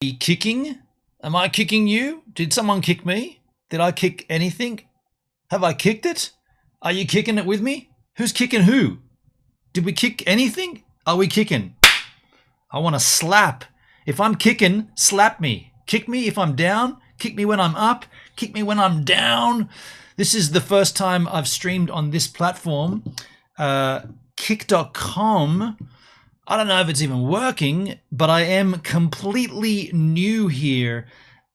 kicking? Am I kicking you? Did someone kick me? Did I kick anything? Have I kicked it? Are you kicking it with me? Who's kicking who? Did we kick anything? Are we kicking? I want to slap. If I'm kicking, slap me. Kick me if I'm down. Kick me when I'm up. Kick me when I'm down. This is the first time I've streamed on this platform. Kick.com. I don't know if it's even working, but I am completely new here.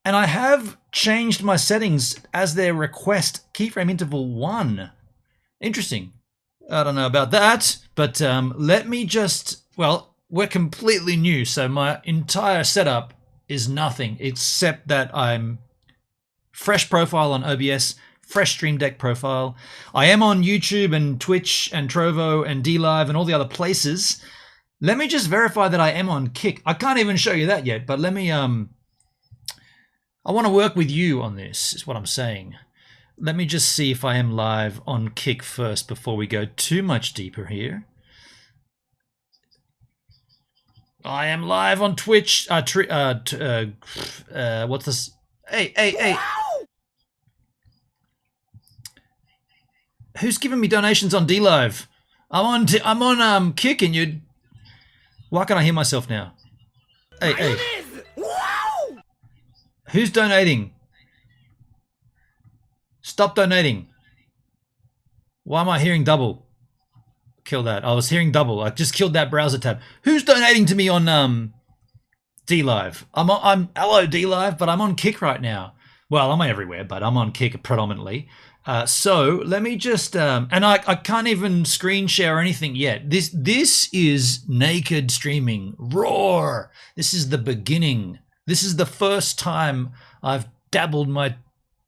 And I have changed my settings as their request. Keyframe interval 1. Interesting. I don't know about that, but let me just, well, we're completely new, so my entire setup is nothing except that I'm fresh profile on OBS, fresh Stream Deck profile. I am on YouTube and Twitch and Trovo and DLive and all the other places. Let me just verify that I am on Kick. I can't even show you that yet, but let me, I want to work with you on this, is what I'm saying. Let me just see if I am live on Kick first before we go too much deeper here. I am live on Twitch. What's this? Hey. Who's giving me donations on DLive? I'm on Kick and you. Why can't I hear myself now? Hey. Who's donating? Stop donating. Why am I hearing double? Kill that. I was hearing double. I just killed that browser tab. Who's donating to me on DLive? I'm hello DLive, but I'm on Kick right now. Well, I'm everywhere, but I'm on Kick predominantly. So let me just and I can't even screen share anything yet. This is naked streaming. Roar. This is the beginning. This is the first time I've dabbled my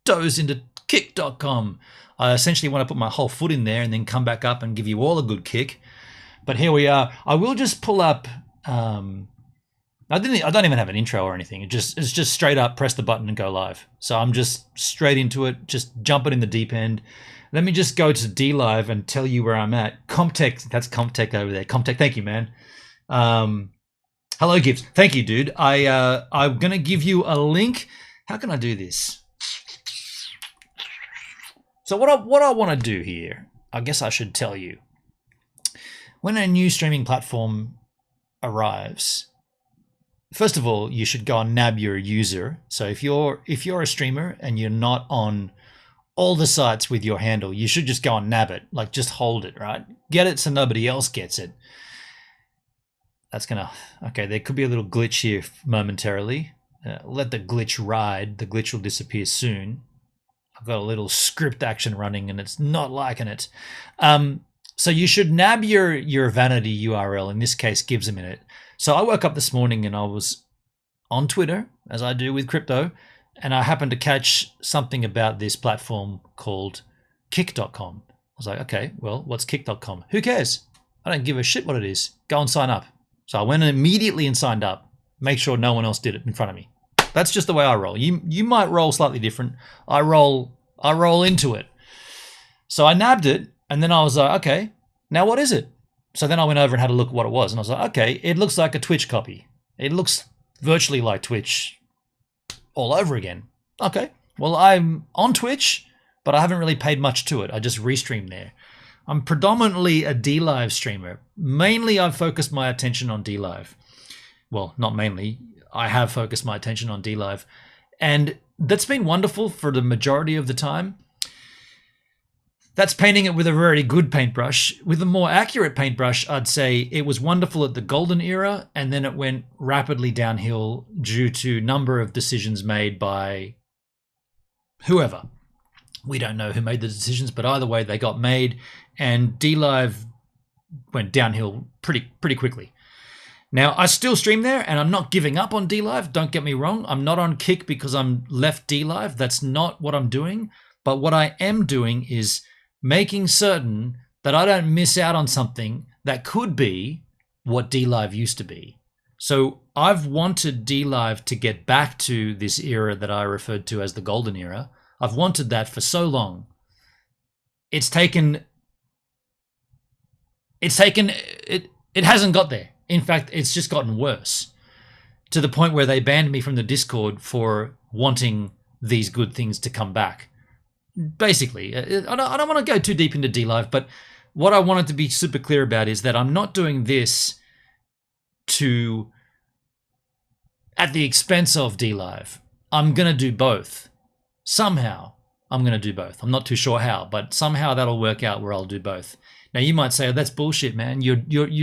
toes into Kick.com. I essentially want to put my whole foot in there and then come back up and give you all a good kick. But here we are. I will just pull up. I don't even have an intro or anything. It's just straight up press the button and go live. So I'm just straight into it, just jumping in the deep end. Let me just go to DLive and tell you where I'm at. Comtech, that's Comtech over there. Comtech, thank you, man. Hello, Gibbs. Thank you, dude. I'm gonna give you a link. How can I do this? So what I want to do here, I guess I should tell you. When a new streaming platform arrives, first of all, you should go and nab your user. So if you're a streamer and you're not on all the sites with your handle, you should just go and nab it. Like just hold it, right? Get it so nobody else gets it. That's gonna, okay, there could be a little glitch here momentarily. Let the glitch ride. The glitch will disappear soon. I've got a little script action running and it's not liking it. So you should nab your vanity URL. In this case, gives a minute. So I woke up this morning and I was on Twitter, as I do with crypto, and I happened to catch something about this platform called Kick.com. I was like, okay, well, what's Kick.com? Who cares? I don't give a shit what it is. Go and sign up. So I went immediately and signed up. Make sure no one else did it in front of me. That's just the way I roll. You might roll slightly different. I roll into it. So I nabbed it, and then I was like, okay, now what is it? So then I went over and had a look at what it was, and I was like, okay, it looks like a Twitch copy. It looks virtually like Twitch all over again. Okay, well, I'm on Twitch, but I haven't really paid much to it. I just restream there. I'm predominantly a DLive streamer. Mainly, I've focused my attention on DLive. Well, not mainly. I have focused my attention on DLive, and that's been wonderful for the majority of the time. That's painting it with a very good paintbrush. With a more accurate paintbrush, I'd say it was wonderful at the golden era, and then it went rapidly downhill due to number of decisions made by whoever. We don't know who made the decisions, but either way, they got made, and DLive went downhill pretty quickly. Now, I still stream there, and I'm not giving up on DLive. Don't get me wrong. I'm not on Kick because I'm left DLive. That's not what I'm doing. But what I am doing is making certain that I don't miss out on something that could be what DLive used to be. So I've wanted DLive to get back to this era that I referred to as the golden era. I've wanted that for so long. It hasn't got there. In fact, it's just gotten worse. to the point where they banned me from the Discord for wanting these good things to come back. Basically, I don't want to go too deep into DLive, but what I wanted to be super clear about is that I'm not doing this at the expense of DLive. I'm going to do both. Somehow, I'm going to do both. I'm not too sure how, but somehow that'll work out where I'll do both. Now you might say, oh, that's bullshit, man. You're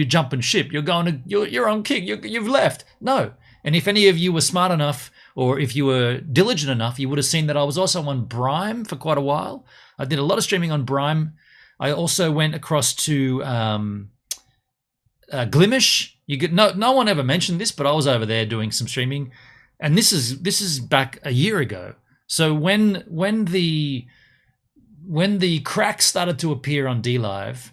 jumping ship. You're on Kick. You've left. No. And if any of you were smart enough, or if you were diligent enough, you would have seen that I was also on Brime for quite a while. I did a lot of streaming on Brime. I also went across to Glimish. No one ever mentioned this, but I was over there doing some streaming, and this is back a year ago. So when the cracks started to appear on DLive,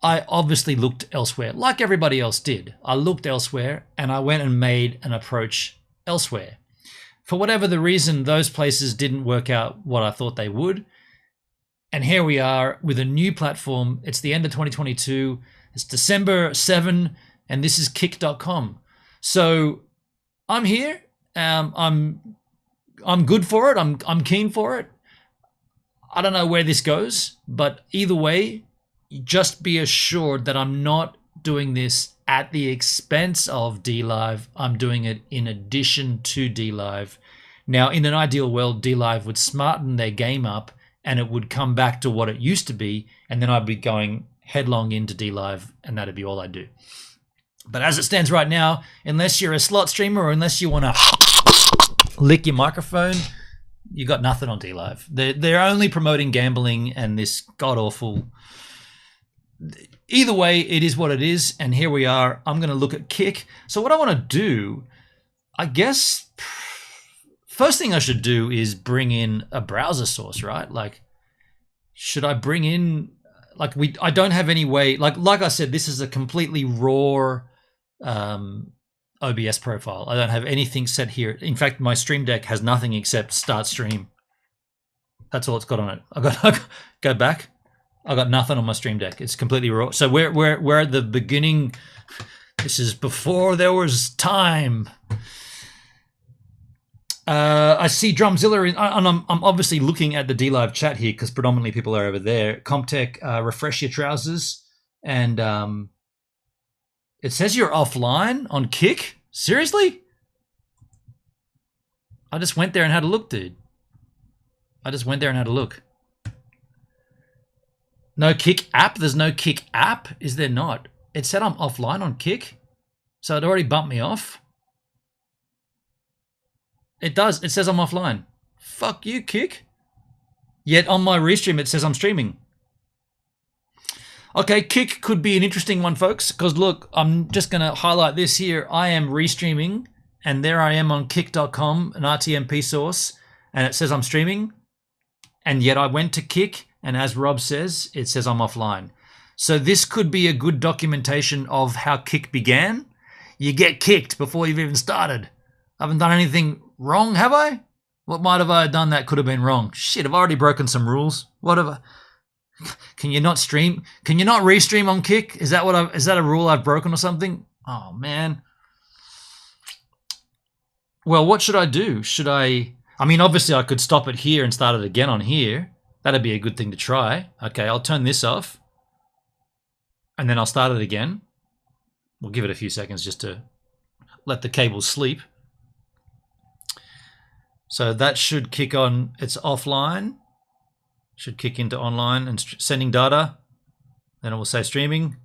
I obviously looked elsewhere, like everybody else did. I looked elsewhere, and I went and made an approach elsewhere. For whatever the reason, those places didn't work out what I thought they would. And here we are with a new platform. It's the end of 2022. It's December 7, and this is kick.com. So I'm here. I'm good for it. I'm keen for it. I don't know where this goes, but either way, just be assured that I'm not doing this at the expense of DLive. I'm doing it in addition to DLive. Now, in an ideal world, DLive would smarten their game up and it would come back to what it used to be, and then I'd be going headlong into DLive, and that'd be all I do. But as it stands right now, unless you're a slot streamer or unless you want to lick your microphone, you got nothing on DLive. They're only promoting gambling and this god-awful... Either way, it is what it is, and here we are. I'm going to look at Kick. So what I want to do, I guess, first thing I should do is bring in a browser source, right? Like, should I bring in, like, I don't have any way, like I said, this is a completely raw OBS profile. I don't have anything set here. In fact, my Stream Deck has nothing except start stream. That's all it's got on it. I got go back. I got nothing on my Stream Deck. It's completely raw. So we're at the beginning. This is before there was time. I see Drumzilla, and I'm obviously looking at the DLive chat here because predominantly people are over there. Comtech, refresh your trousers, and it says you're offline on Kick. Seriously? I just went there and had a look, dude. I just went there and had a look. No Kick app? There's no Kick app? Is there not? It said I'm offline on Kick, so it already bumped me off. It does. It says I'm offline. Fuck you, Kick. Yet on my restream, it says I'm streaming. Okay, Kick could be an interesting one, folks, because look, I'm just going to highlight this here. I am restreaming, and there I am on kick.com, an RTMP source, and it says I'm streaming, and yet I went to Kick, and as Rob says, it says I'm offline. So this could be a good documentation of how Kick began. You get kicked before you've even started. I haven't done anything wrong, have I? What might have I done that could have been wrong? Shit, I've already broken some rules. What have I... Can you not stream? Can you not restream on Kick? Is that a rule I've broken or something? Oh, man. Well, what should I do? I mean, obviously I could stop it here and start it again on here. That'd be a good thing to try. Okay, I'll turn this off. And then I'll start it again. We'll give it a few seconds just to let the cable sleep. So that should kick on. It's offline. Should kick into online and sending data. Then it will say streaming.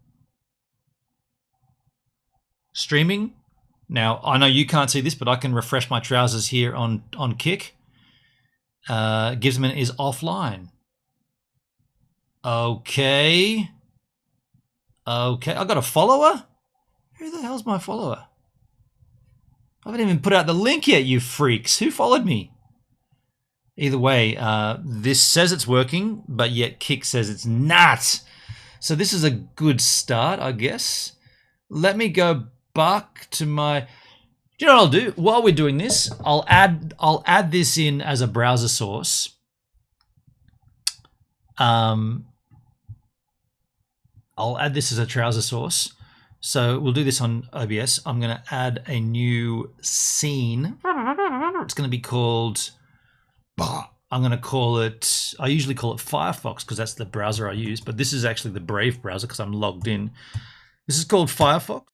Streaming. Now, I know you can't see this, but I can refresh my trousers here on Kick. Gizman is offline. Okay. Okay, I got a follower? Who the hell's my follower? I haven't even put out the link yet, you freaks. Who followed me? Either way, this says it's working, but yet Kick says it's not. So this is a good start, I guess. Let me go back to my... Do you know what I'll do? While we're doing this, I'll add this in as a browser source. I'll add this as a browser source. So we'll do this on OBS. I'm going to add a new scene. It's going to be called, I'm going to call it, I usually call it Firefox because that's the browser I use, but this is actually the Brave browser because I'm logged in. This is called Firefox.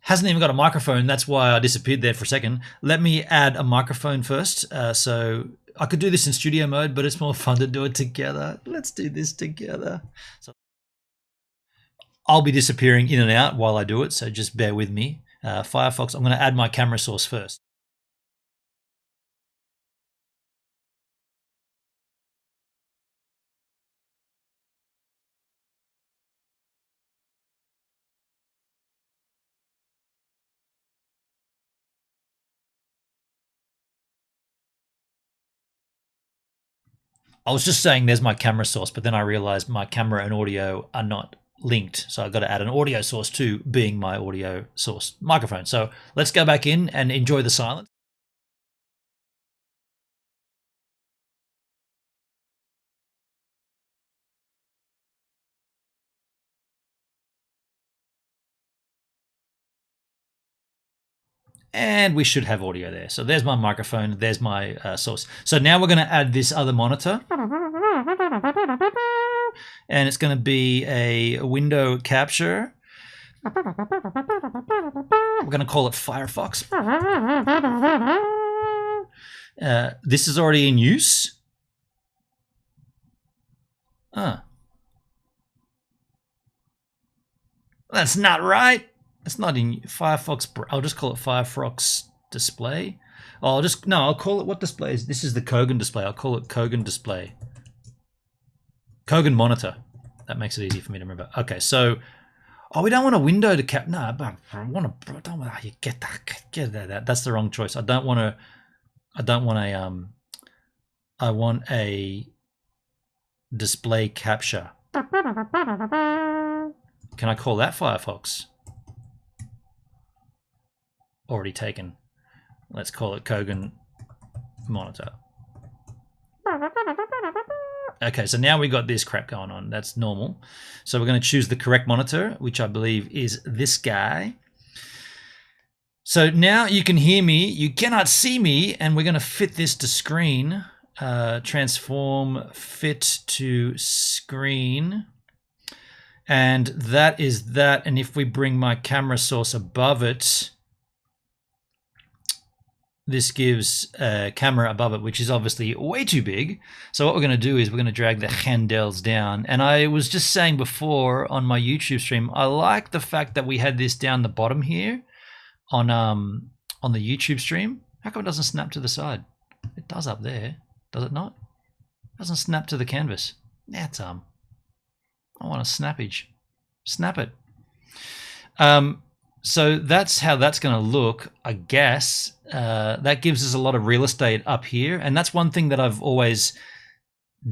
Hasn't even got a microphone. That's why I disappeared there for a second. Let me add a microphone first. So I could do this in studio mode, but it's more fun to do it together. Let's do this together. So I'll be disappearing in and out while I do it, so just bear with me. Firefox, I'm going to add my camera source first. I was just saying there's my camera source, but then I realized my camera and audio are not linked. So I've got to add an audio source too, being my audio source microphone. So let's go back in and enjoy the silence. And we should have audio there. So there's my microphone, there's my source. So now we're going to add this other monitor. And it's going to be a window capture. We're going to call it Firefox. This is already in use. That's not right. It's not in Firefox. I'll just call it Firefox display. Oh, I'll call it, what display is this? Is the Kogan display. I'll call it Kogan display. Kogan monitor. That makes it easy for me to remember. Okay, so, we don't want a window to cap. No, but I want to. You get that. That's the wrong choice. I want a display capture. Can I call that Firefox? Already taken. Let's call it Kogan monitor. Okay, so now we got this crap going on. That's normal. So we're going to choose the correct monitor, which I believe is this guy. So now you can hear me. You cannot see me, and we're going to fit this to screen. Transform fit to screen. And that is that. And if we bring my camera source above it, this gives a camera above it, which is obviously way too big. So what we're going to do is we're going to drag the handles down. And I was just saying before on my YouTube stream, I like the fact that we had this down the bottom here on the YouTube stream. How come it doesn't snap to the side? It does up there, does it not? It doesn't snap to the canvas. That's I want a snappage. Snap it. So that's how that's going to look, I guess. That gives us a lot of real estate up here. And that's one thing that I've always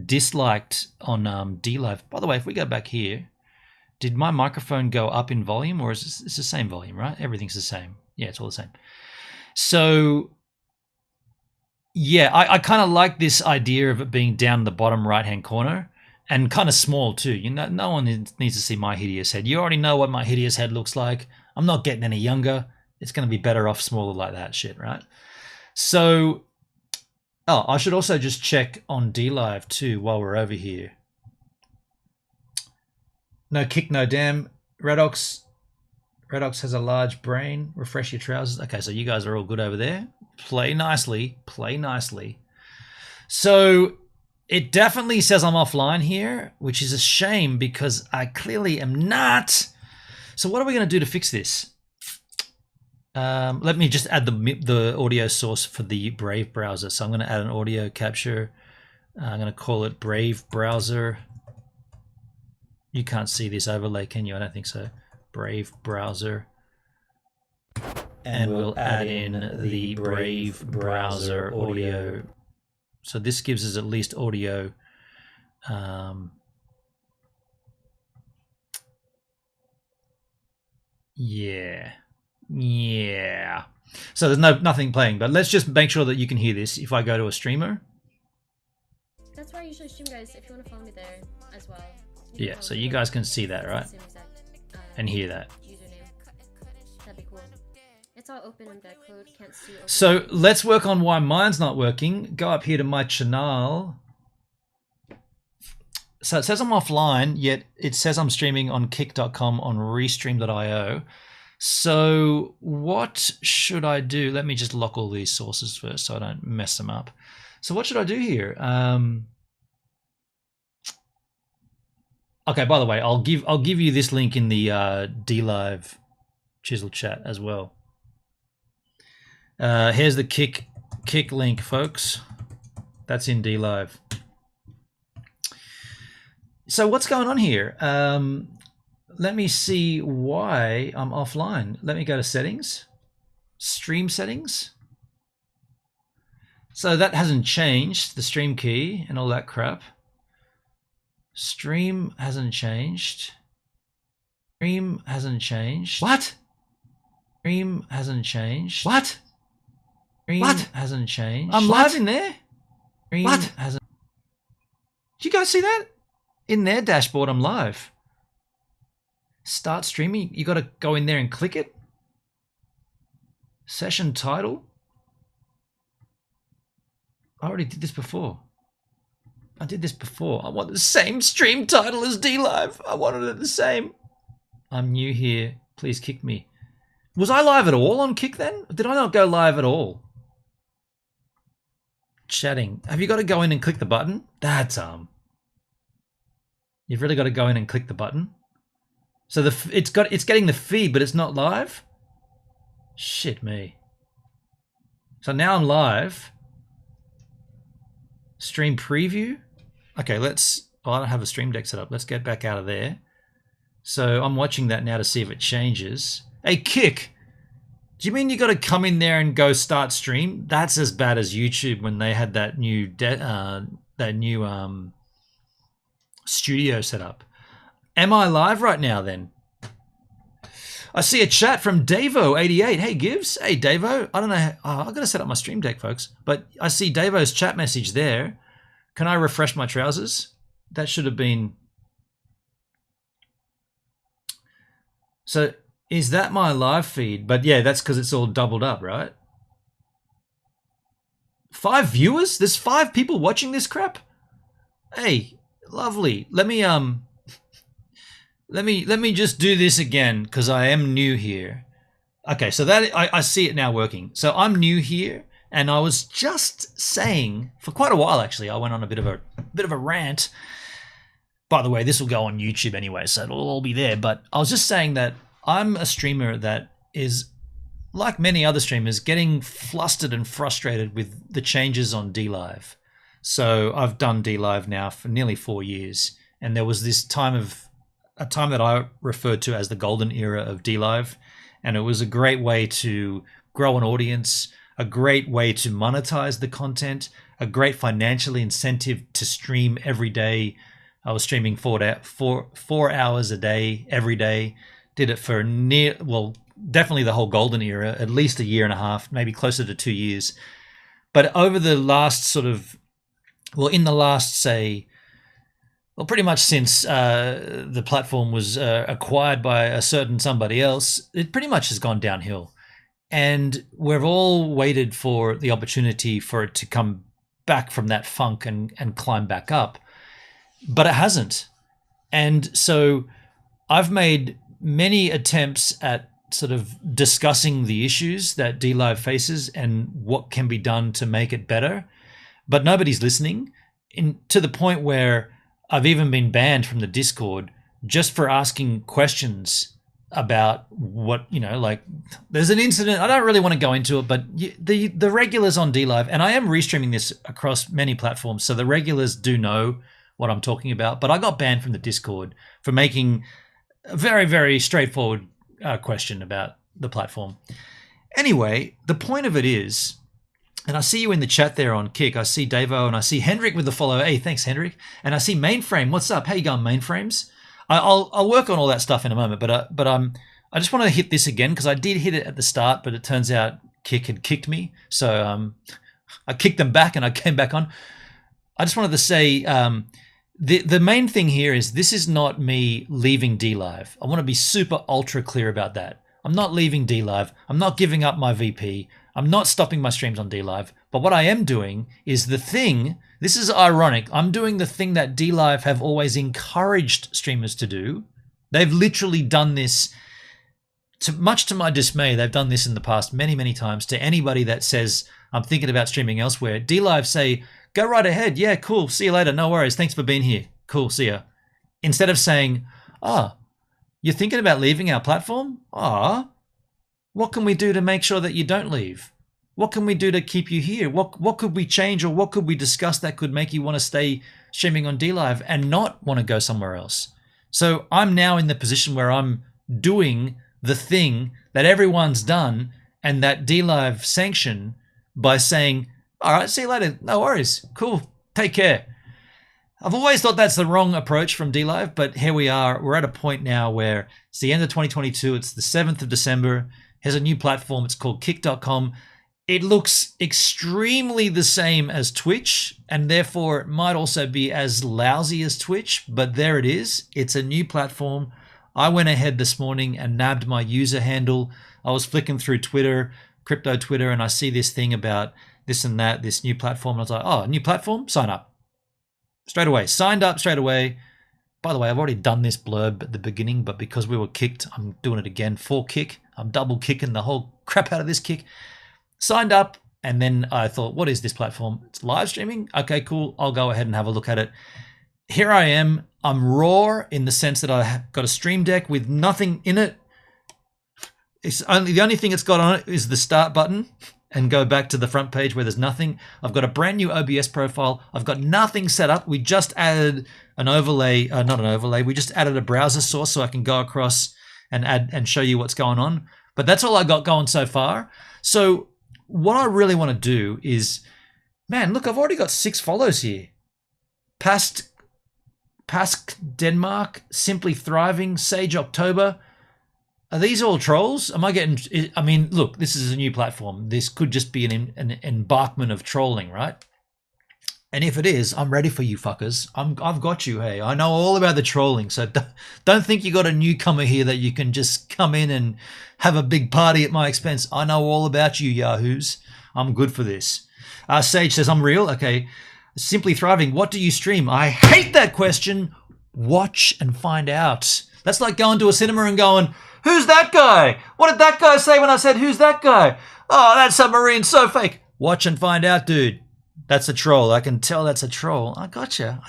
disliked on DLive. By the way, if we go back here, did my microphone go up in volume, or is it's the same volume, right? Everything's the same. Yeah, it's all the same. So, yeah, I kind of like this idea of it being down the bottom right-hand corner. And kind of small too. You know, no one needs to see my hideous head. You already know what my hideous head looks like. I'm not getting any younger. It's going to be better off smaller like that shit, right? So, I should also just check on DLive too while we're over here. No kick, no damn. Redox has a large brain. Refresh your trousers. Okay, so you guys are all good over there. Play nicely. Play nicely. So, it definitely says I'm offline here, which is a shame because I clearly am not. So what are we going to do to fix this? Let me just add the audio source for the Brave browser. So I'm going to add an audio capture. I'm going to call it Brave browser. You can't see this overlay, can you? I don't think so. Brave browser. And we'll add in the Brave browser audio. So this gives us at least audio. Yeah. So there's nothing playing, but let's just make sure that you can hear this. If I go to a streamer. That's where I usually stream, guys, if you want to follow me there as well. Yeah, so you guys can see that, right? And hear that. It's all open in that code, can't see open. So let's work on why mine's not working. Go up here to my channel. So it says I'm offline, yet it says I'm streaming on kick.com on restream.io. So what should I do? Let me just lock all these sources first so I don't mess them up. So what should I do here? Okay, by the way, I'll give you this link in the DLive Chisel chat as well. Here's the kick link, folks. That's in DLive. So what's going on here? Let me see why I'm offline. Let me go to settings, stream settings. So that hasn't changed, the stream key and all that crap. Stream hasn't changed. Stream hasn't changed. What? Stream hasn't changed. What? Stream what? Hasn't changed. I'm live in there. Stream what? Hasn't. Did you guys see that? In their dashboard, I'm live. Start streaming. You got to go in there and click it. Session title. I already did this before. I did this before. I want the same stream title as DLive. I wanted it the same. I'm new here. Please kick me. Was I live at all on Kick then? Did I not go live at all? Chatting. Have you got to go in and click the button? That's You've really got to go in and click the button. So it's getting the feed, but it's not live. Shit me. So now I'm live. Stream preview. Okay, oh, I don't have a stream deck set up. Let's get back out of there. So I'm watching that now to see if it changes. Hey, Kick. Do you mean you got to come in there and go start stream? That's as bad as YouTube when they had that new studio set up. Am I live right now then? I see a chat from Davo88. Hey, Gibbs. Hey, Davo. I don't know. I've got to set up my stream deck, folks. But I see Davo's chat message there. Can I refresh my trousers? That should have been... So is that my live feed? But yeah, that's because it's all doubled up, right? 5 viewers? There's 5 people watching this crap? Hey, lovely. Let me just do this again because I am new here. Okay, so that I see it now working. So I'm new here, and I was just saying for quite a while actually. I went on a bit of a rant. By the way, this will go on YouTube anyway, so it'll all be there. But I was just saying that I'm a streamer that is, like many other streamers, getting flustered and frustrated with the changes on DLive. So I've done DLive now for nearly 4 years, and there was this time that I referred to as the golden era of DLive, and it was a great way to grow an audience, a great way to monetize the content, a great financial incentive to stream every day. I was streaming 4 hours a day, every day. Did it for definitely the whole golden era, at least 1.5 years, maybe closer to 2 years. But over the last pretty much since the platform was acquired by a certain somebody else, it pretty much has gone downhill. And we've all waited for the opportunity for it to come back from that funk and climb back up. But it hasn't. And so I've made many attempts at sort of discussing the issues that DLive faces and what can be done to make it better. But nobody's listening, to the point where I've even been banned from the Discord just for asking questions about what, like there's an incident. I don't really want to go into it, but the regulars on DLive, and I am restreaming this across many platforms, so the regulars do know what I'm talking about, but I got banned from the Discord for making a very, very straightforward question about the platform. Anyway, the point of it is, and I see you in the chat there on Kick. I see Davo and I see Hendrik with the follow. Hey, thanks, Hendrik. And I see Mainframe. What's up? How you going, Mainframes? I'll work on all that stuff in a moment, but I just want to hit this again because I did hit it at the start, but it turns out Kick had kicked me, so I kicked them back and I came back on. I just wanted to say, The main thing here is this is not me leaving DLive. I want to be super ultra clear about that. I'm not leaving DLive. I'm not giving up my VP. I'm not stopping my streams on DLive. But what I am doing is the thing, this is ironic, I'm doing the thing that DLive have always encouraged streamers to do. They've literally done this, much to my dismay, they've done this in the past many, many times to anybody that says, I'm thinking about streaming elsewhere. DLive say, go right ahead. Yeah, cool. See you later. No worries. Thanks for being here. Cool. See ya. Instead of saying, you're thinking about leaving our platform? What can we do to make sure that you don't leave? What can we do to keep you here? What could we change or what could we discuss that could make you want to stay streaming on DLive and not want to go somewhere else? So I'm now in the position where I'm doing the thing that everyone's done and that DLive sanction by saying, all right, see you later. No worries. Cool. Take care. I've always thought that's the wrong approach from DLive, but here we are. We're at a point now where it's the end of 2022. It's the 7th of December. Here's a new platform. It's called kick.com. It looks extremely the same as Twitch, and therefore it might also be as lousy as Twitch, but there it is. It's a new platform. I went ahead this morning and nabbed my user handle. I was flicking through Twitter, crypto Twitter, and I see this thing about this and that, this new platform. And I was like, oh, new platform? Sign up. Straight away. Signed up straight away. By the way, I've already done this blurb at the beginning, but because we were kicked, I'm doing it again for kick. I'm double kicking the whole crap out of this kick. Signed up, and then I thought, what is this platform? It's live streaming? Okay, cool. I'll go ahead and have a look at it. Here I am. I'm raw in the sense that I've got a stream deck with nothing in it. The only thing it's got on it is the start button and go back to the front page where there's nothing. I've got a brand new OBS profile. I've got nothing set up. We just added an overlay, not an overlay. We just added a browser source so I can go across and add and show you what's going on. But that's all I got going so far. So what I really want to do is, man, look, I've already got 6 follows here. Past Denmark, Simply Thriving, Sage October. Are these all trolls? Am I getting... I mean, look, this is a new platform. This could just be an embarkment of trolling, right? And if it is, I'm ready for you fuckers. I've got you, hey. I know all about the trolling, so don't think you got a newcomer here that you can just come in and have a big party at my expense. I know all about you, yahoos. I'm good for this. Sage says, I'm real. Okay. Simply Thriving. What do you stream? I hate that question. Watch and find out. That's like going to a cinema and going, who's that guy? What did that guy say when I said, who's that guy? Oh, that submarine's so fake. Watch and find out, dude. That's a troll. I can tell that's a troll. I gotcha.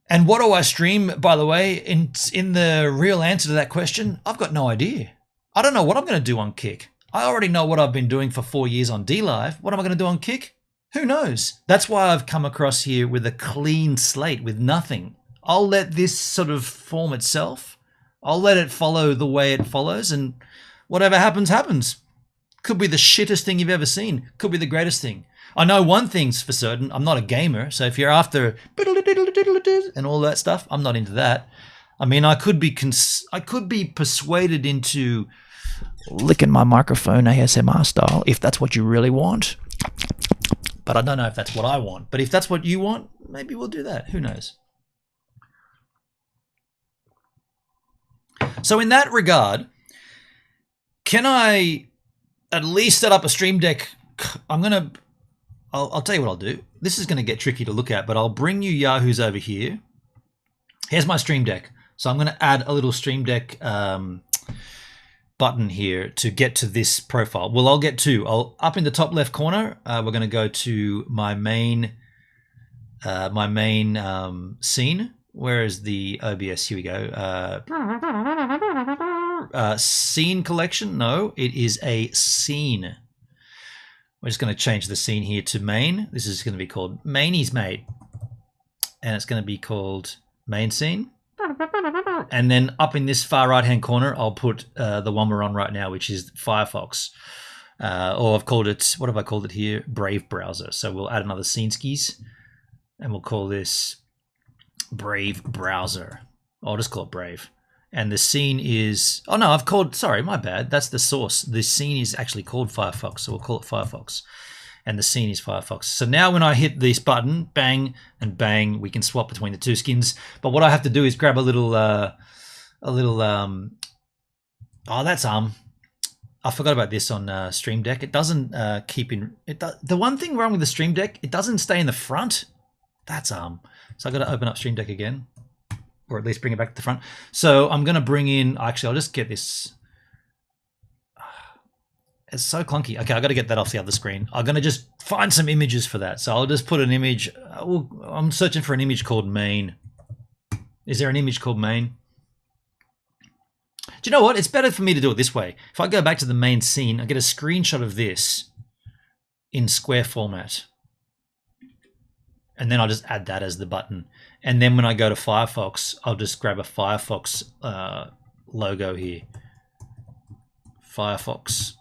And what do I stream, by the way? In the real answer to that question, I've got no idea. I don't know what I'm going to do on Kick. I already know what I've been doing for 4 years on DLive. What am I going to do on Kick? Who knows? That's why I've come across here with a clean slate, with nothing. I'll let this sort of form itself. I'll let it follow the way it follows, and whatever happens, happens. Could be the shittest thing you've ever seen. Could be the greatest thing. I know one thing's for certain. I'm not a gamer, so if you're after and all that stuff, I'm not into that. I mean, I could be persuaded into licking my microphone ASMR style if that's what you really want. But I don't know if that's what I want. But if that's what you want, maybe we'll do that. Who knows? So in that regard, can I at least set up a stream deck? I'll tell you what I'll do. This is going to get tricky to look at, but I'll bring you yahoos over here. Here's my stream deck. So I'm going to add a little stream deck button here to get to this profile. Well, I'll get 2. Up in the top left corner, we're going to go to my main scene. Where is the OBS? Here we go. Scene collection. No, it is a scene. We're just going to change the scene here to main. This is going to be called Mainie's Mate. And it's going to be called main scene. And then up in this far right-hand corner, I'll put the one we're on right now, which is Firefox. Or I've called it, what have I called it here? Brave Browser. So we'll add another scene skis. And we'll call this Brave Browser. I'll just call it Brave. And the scene is, oh no, sorry, my bad. That's the source. The scene is actually called Firefox, so we'll call it Firefox. and the scene is Firefox. So now when I hit this button, bang and bang, we can swap between the two skins. But what I have to do is grab a little oh, that's I forgot about this on Stream Deck. It doesn't keep in it. The one thing wrong with the Stream Deck, it doesn't stay in the front. That's So I got to open up Stream Deck again, or at least bring it back to the front. So I'm going to bring in. Actually, I'll just get this. It's so clunky. Okay, I got to get that off the other screen. I'm going to just find some images for that. So I'll just put an image. I'm searching for an image called main. Is there an image called main? Do you know what? It's better for me to do it this way. If I go back to the main scene, I get a screenshot of this in square format. And then I'll just add that as the button. And then when I go to Firefox, I'll just grab a Firefox logo here. Firefox.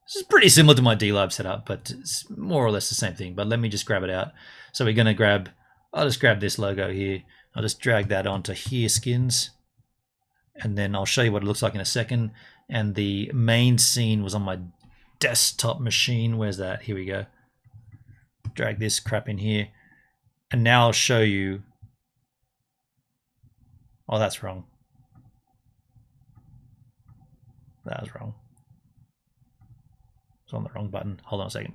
This is pretty similar to my DLab setup, but it's more or less the same thing. But let me just grab it out. So we're going to grab, I'll just grab this logo here. I'll just drag that onto here, skins. And then I'll show you what it looks like in a second. And the main scene was on my desktop machine. Where's that? Here we go. Drag this crap in here. And now I'll show you. Oh, that's wrong. That was wrong. It's on the wrong button. Hold on a second.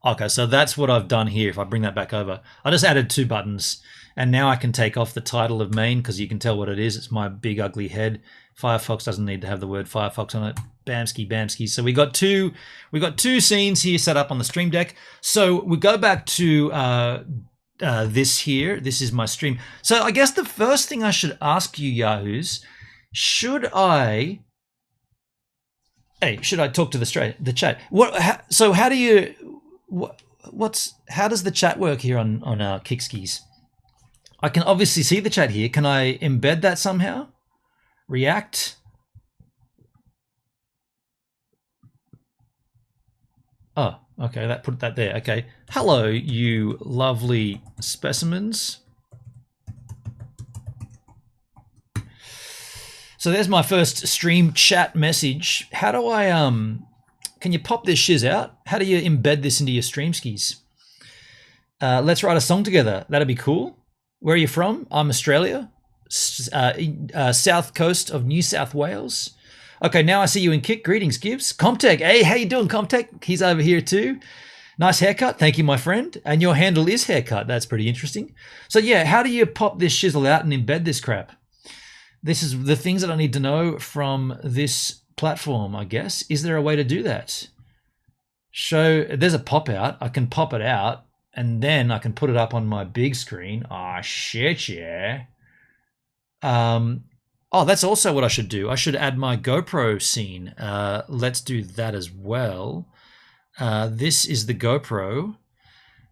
Okay, so that's what I've done here. If I bring that back over, I just added 2 buttons, and now I can take off the title of main because you can tell what it is. It's my big ugly head. Firefox doesn't need to have the word Firefox on it. Bamski, bamski. So we got two scenes here set up on the Stream Deck. So we go back to this here. This is my stream. So I guess the first thing I should ask you, Yahoos, should I talk to the chat? How do you? How does the chat work here on Kickskis? I can obviously see the chat here. Can I embed that somehow? React. Oh, okay. Put that there. Okay. Hello, you lovely specimens. So there's my first stream chat message. How do I can you pop this shiz out? How do you embed this into your stream skis? Let's write a song together. That'd be cool. Where are you from? I'm Australia. South coast of New South Wales. Okay, now I see you in Kick. Greetings, Gibbs. Comtech. Hey, how you doing, Comtech? He's over here too. Nice haircut. Thank you, my friend. And your handle is haircut. That's pretty interesting. So yeah, how do you pop this shizzle out and embed this crap? This is the things that I need to know from this platform, I guess. Is there a way to do that? There's a pop out. I can pop it out and then I can put it up on my big screen. Ah, shit, yeah. Oh, that's also what I should do. I should add my GoPro scene. Let's do that as well. This is the GoPro.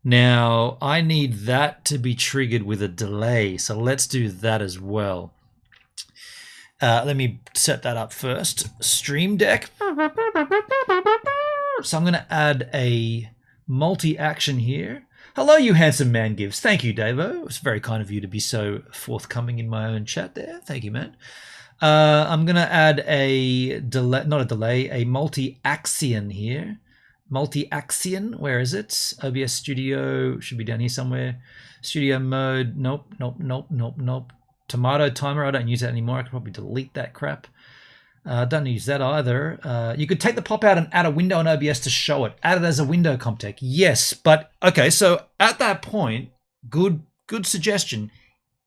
Now, I need that to be triggered with a delay. So let's do that as well. Let me set that up first. Stream Deck. So I'm going to add a multi-action here. Hello, you handsome man gives. Thank you, Davo. It's very kind of you to be so forthcoming in my own chat there. Thank you, man. I'm going to add a delay, not a delay, a multi-action here. Multi-action, where is it? OBS Studio, should be down here somewhere. Studio mode, nope. Tomato timer, I don't use that anymore. I could probably delete that crap. Don't use that either. You could take the pop out and add a window in OBS to show it. Add it as a window, Comtech. Yes, but okay, so at that point, good suggestion.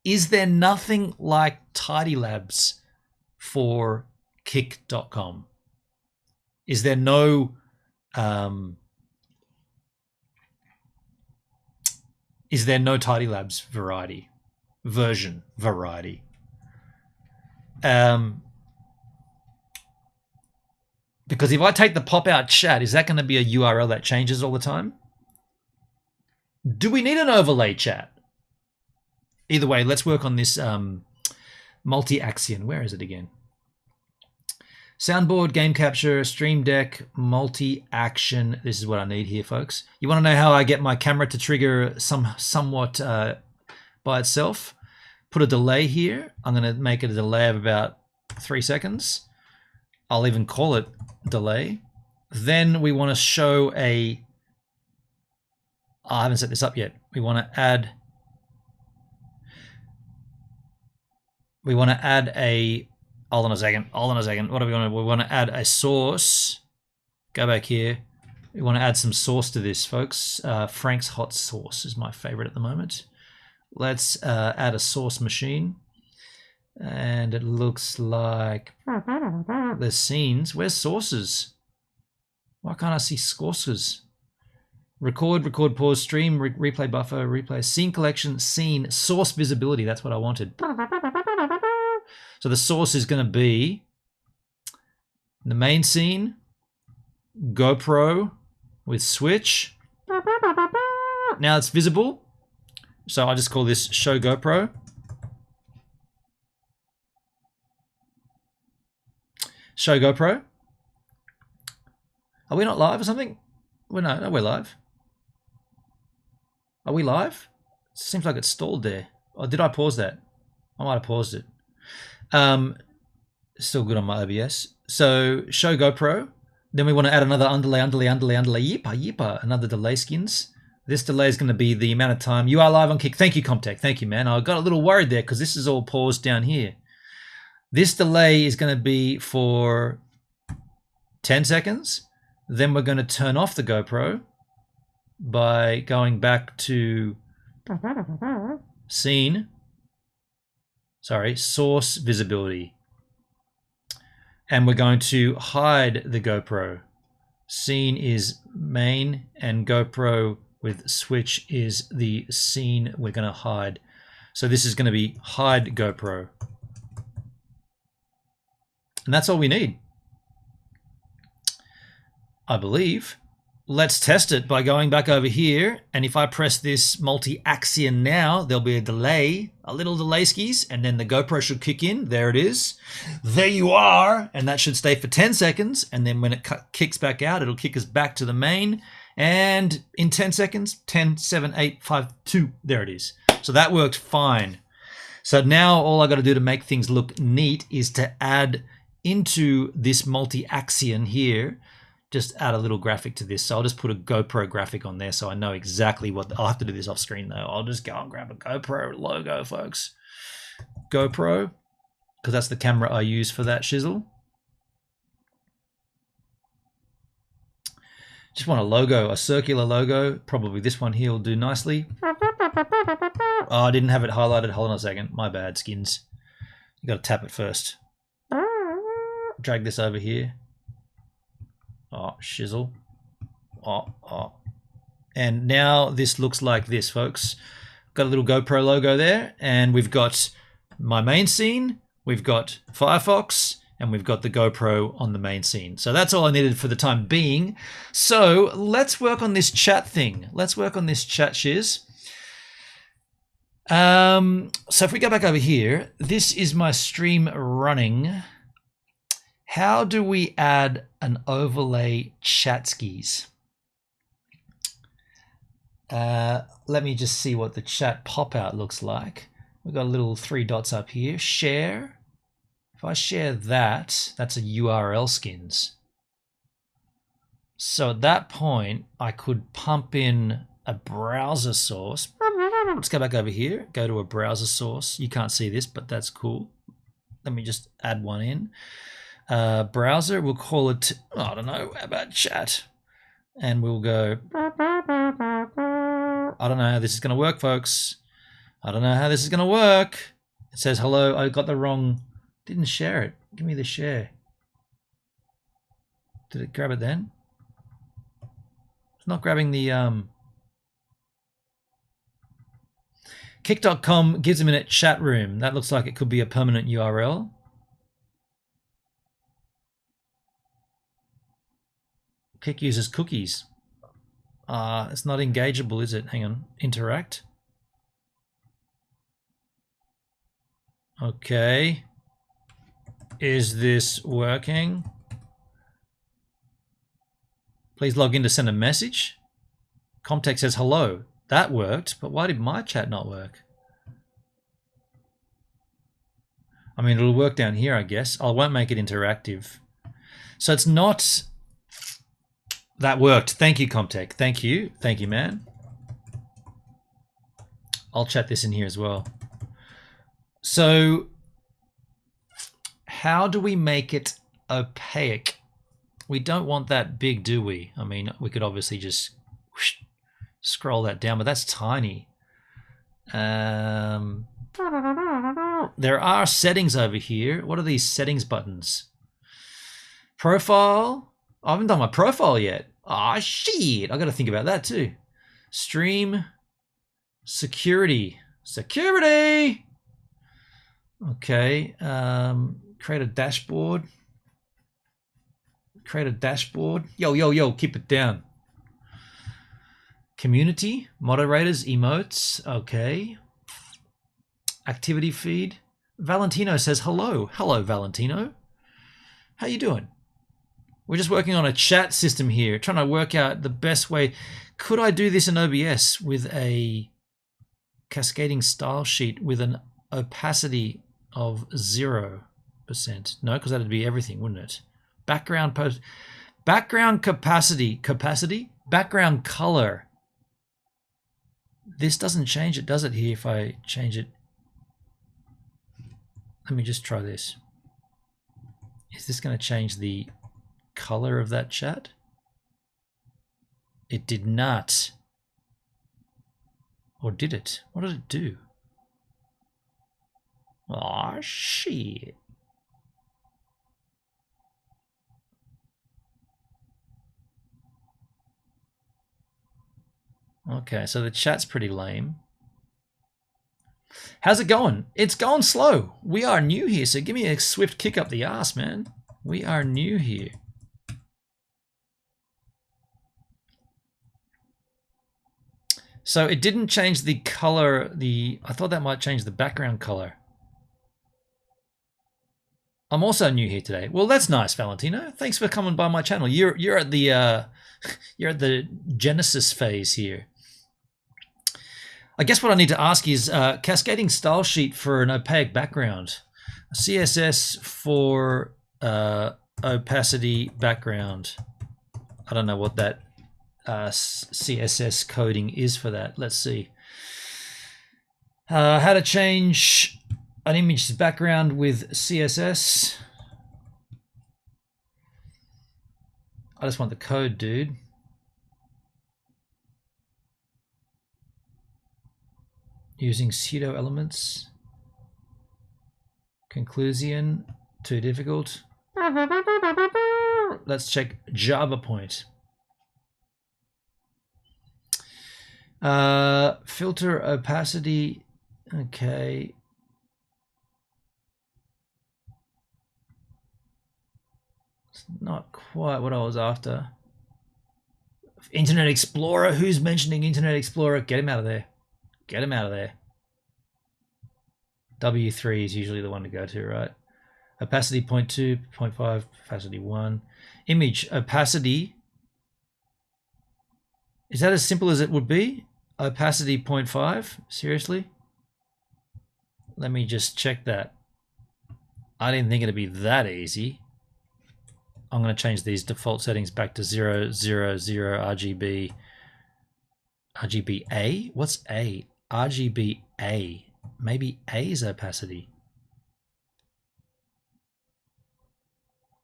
Is there nothing like Tidy Labs for Kick.com? Is there no Tidy Labs version variety? Because if I take the pop-out chat, is that going to be a URL that changes all the time? Do we need an overlay chat? Either way, let's work on this multi-action. Where is it again? Soundboard, game capture, Stream Deck, multi-action. This is what I need here, folks. You want to know how I get my camera to trigger somewhat by itself? Put a delay here. I'm going to make it a delay of about 3 seconds. I'll even call it delay. Then we want to show a, I haven't set this up yet. We want to add a, hold on a second. What do we want to, we want to add a source. Go back here. We want to add some sauce to this, folks. Frank's hot sauce is my favorite at the moment. Let's add a source machine. And it looks like there's scenes. Where's sources? Why can't I see sources? Record, pause, stream, replay buffer, replay, scene collection, scene, source visibility. That's what I wanted. So the source is going to be the main scene, GoPro with switch. Now it's visible. So I'll just call this show GoPro. Show GoPro. Are we not live or something? Well, no, we're live. Are we live? It seems like it's stalled there. Or did I pause that? I might have paused it. Still good on my OBS. So show GoPro. Then we want to add another underlay, yippa, another delay skins. This delay is going to be the amount of time. You are live on Kick. Thank you, Comtech. Thank you, man. I got a little worried there because this is all paused down here. This delay is going to be for 10 seconds. Then we're going to turn off the GoPro by going back to scene. Sorry, source visibility. And we're going to hide the GoPro. Scene is main and GoPro with switch is the scene we're going to hide. So this is going to be hide GoPro. And that's all we need, I believe. Let's test it by going back over here. And if I press this multi-axion now, there'll be a delay, a little delay skis, and then the GoPro should kick in. There it is. There you are. And that should stay for 10 seconds. And then when it kicks back out, it'll kick us back to the main. And in 10 seconds, 10, 7, 8, 5, 2, there it is. So that worked fine. So now all I got to do to make things look neat is to add into this multi-axion here, just add a little graphic to this. So I'll just put a GoPro graphic on there so I know exactly what, I'll have to do this off screen though. I'll just go and grab a GoPro logo, folks. GoPro, because that's the camera I use for that shizzle. Just want a logo, a circular logo. Probably this one here will do nicely. Oh, I didn't have it highlighted. Hold on a second. My bad, skins. You got to tap it first. Drag this over here. Oh, shizzle. Oh. And now this looks like this, folks. Got a little GoPro logo there, and we've got my main scene, we've got Firefox, and we've got the GoPro on the main scene. So that's all I needed for the time being. So let's work on this chat thing. Let's work on this chat shiz. So if we go back over here, this is my stream running. How do we add an overlay chat skis? Let me just see what the chat pop out looks like. We've got a little 3 dots up here. Share. If I share that, that's a URL skins. So at that point, I could pump in a browser source. Let's go back over here. Go to a browser source. You can't see this, but that's cool. Let me just add one in. Browser, we'll call it, I don't know, how about chat? And we'll go, I don't know how this is going to work, folks. I don't know how this is going to work. It says, hello, I got the wrong, didn't share it. Give me the share. Did it grab it then? It's not grabbing the, Kick.com gives a minute chat room. That looks like it could be a permanent URL. Kick uses cookies. It's not engageable, is it? Hang on. Interact. Okay. Is this working? Please log in to send a message. Comtech says hello. That worked, but why did my chat not work? I mean, it'll work down here, I guess. I won't make it interactive. So it's not... That worked. Thank you, Comtech. Thank you. Thank you, man. I'll chat this in here as well. So how do we make it opaque? We don't want that big, do we? I mean, we could obviously just whoosh, scroll that down, but that's tiny. There are settings over here. What are these settings buttons? Profile. I haven't done my profile yet. Ah, shit. I got to think about that too. Stream. Security. Security. Okay. Create a dashboard. Create a dashboard. Yo, yo, yo. Keep it down. Community. Moderators. Emotes. Okay. Activity feed. Valentino says hello. Hello, Valentino. How you doing? We're just working on a chat system here, trying to work out the best way. Could I do this in OBS with a cascading style sheet with an opacity of 0%? No, because that'd be everything, wouldn't it? Background post, background capacity, background color. This doesn't change it, does it here if I change it? Let me just try this. Is this going to change the color of that chat? It did not. Or did it? What did it do? Aw, shit. Okay, so the chat's pretty lame. How's it going? It's going slow. We are new here, so give me a swift kick up the ass, man. We are new here. So it didn't change the color. I thought that might change the background color. I'm also new here today. Well, that's nice, Valentino. Thanks for coming by my channel. You're at the you're at the Genesis phase here. I guess what I need to ask is cascading style sheet for an opaque background. CSS for opacity background. I don't know what that CSS coding is for that. Let's see. How to change an image's background with CSS. I just want the code, dude. Using pseudo elements. Conclusion, too difficult. Let's check Java point. Filter opacity. Okay. It's not quite what I was after. Internet Explorer. Who's mentioning Internet Explorer? Get him out of there. Get him out of there. W3 is usually the one to go to, right? Opacity 0.2, 0.5, opacity 1. Image opacity. Is that as simple as it would be? Opacity 0.5? Seriously? Let me just check that. I didn't think it'd be that easy. I'm going to change these default settings back to 0, 0, 0, RGB. RGBA? What's A? RGBA. Maybe A is opacity.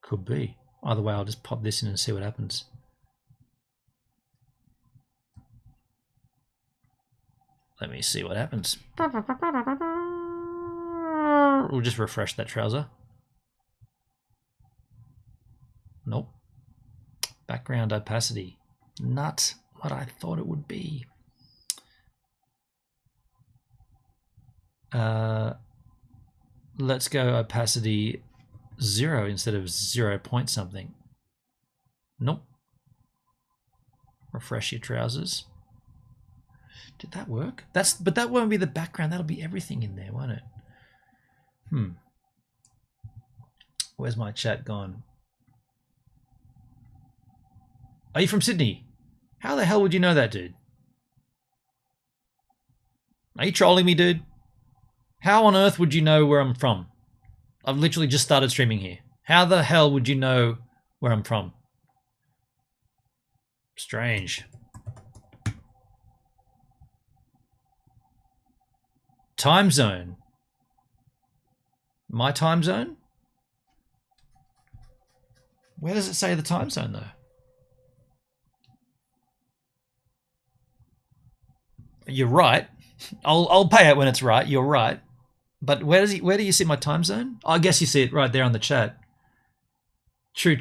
Could be. Either way, I'll just pop this in and see what happens. Let me see what happens. We'll just refresh that trouser. Nope. Background opacity. Not what I thought it would be. Let's go opacity 0 instead of 0 point something. Nope. Refresh your trousers. Did that work? But that won't be the background. That'll be everything in there, won't it? Where's my chat gone? Are you from Sydney? How the hell would you know that, dude? Are you trolling me, dude? How on earth would you know where I'm from? I've literally just started streaming here. How the hell would you know where I'm from. Strange. Time zone. My time zone? Where does it say the time zone though? You're right. I'll pay it when it's right. You're right. But where do you see my time zone? Oh, I guess you see it right there on the chat. True.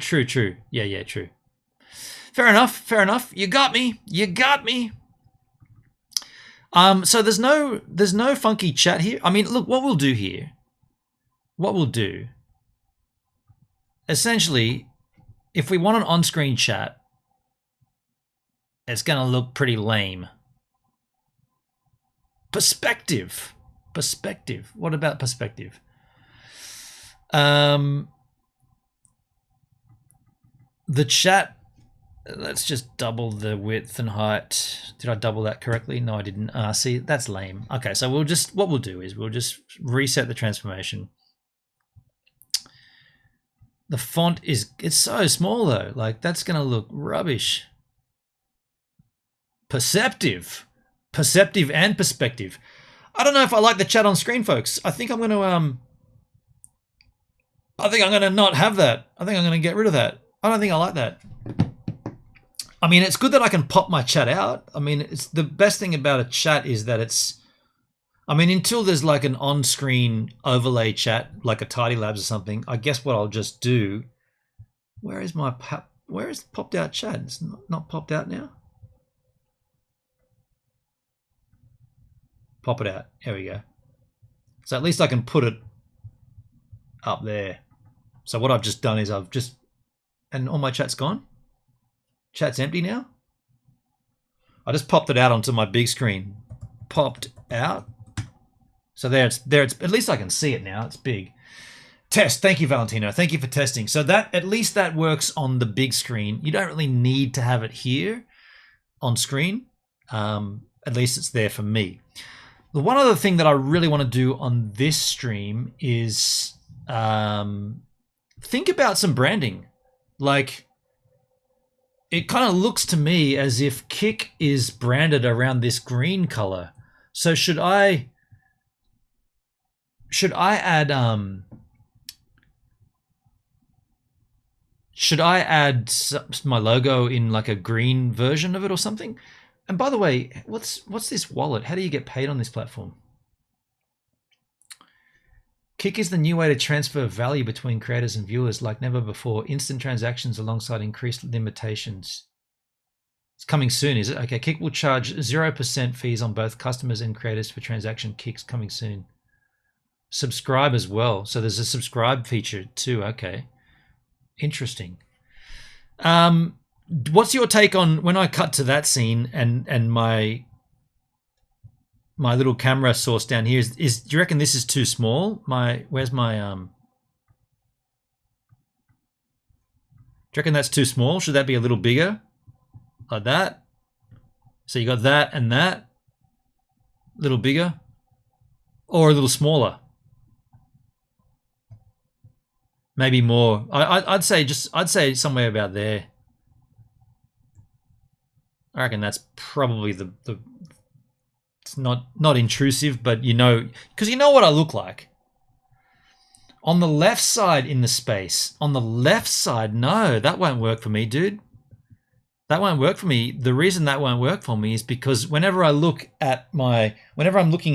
Yeah, true. Fair enough. You got me. So there's no funky chat here. I mean, look, what we'll do here. Essentially, if we want an on-screen chat, it's going to look pretty lame. Perspective. What about perspective? The chat, let's just double the width and height. Did I double that correctly? No, I didn't. See, that's lame. Okay, so what we'll do is we'll just reset the transformation. The font it's so small though. Like that's going to look rubbish. Perceptive and perspective. I don't know if I like the chat on screen, folks. I think I'm going to not have that. I think I'm going to get rid of that. I don't think I like that. I mean, it's good that I can pop my chat out. I mean, it's the best thing about a chat is that until there's like an on-screen overlay chat, like a Tidy Labs or something, I guess what I'll just do, where is the popped out chat? It's not popped out now. Pop it out. There we go. So at least I can put it up there. So what I've just done is and all my chat's gone. Chat's empty now. I just popped it out onto my big screen. Popped out. So there it's at least I can see it now. It's big. Test. Thank you, Valentino. Thank you for testing. So at least that works on the big screen. You don't really need to have it here on screen. At least it's there for me. The one other thing that I really want to do on this stream is think about some branding. Like, it kind of looks to me as if Kick is branded around this green color. So should I add my logo in like a green version of it or something? And by the way, what's this wallet? How do you get paid on this platform? Kick is the new way to transfer value between creators and viewers like never before. Instant transactions alongside increased limitations. It's coming soon, is it? Okay, Kick will charge 0% fees on both customers and creators for transaction. Kick's coming soon. Subscribe as well. So there's a subscribe feature too. Okay. Interesting. What's your take on when I cut to that scene and my little camera source down here do you reckon this is too small? Where's my do you reckon that's too small? Should that be a little bigger? Like that? So you got that and that? A little bigger? Or a little smaller? Maybe more. I'd say somewhere about there. I reckon that's probably the it's not intrusive, but because you know what I look like. On the left side in the space, on the left side, no, that won't work for me, dude. That won't work for me. The reason that won't work for me is because whenever I'm looking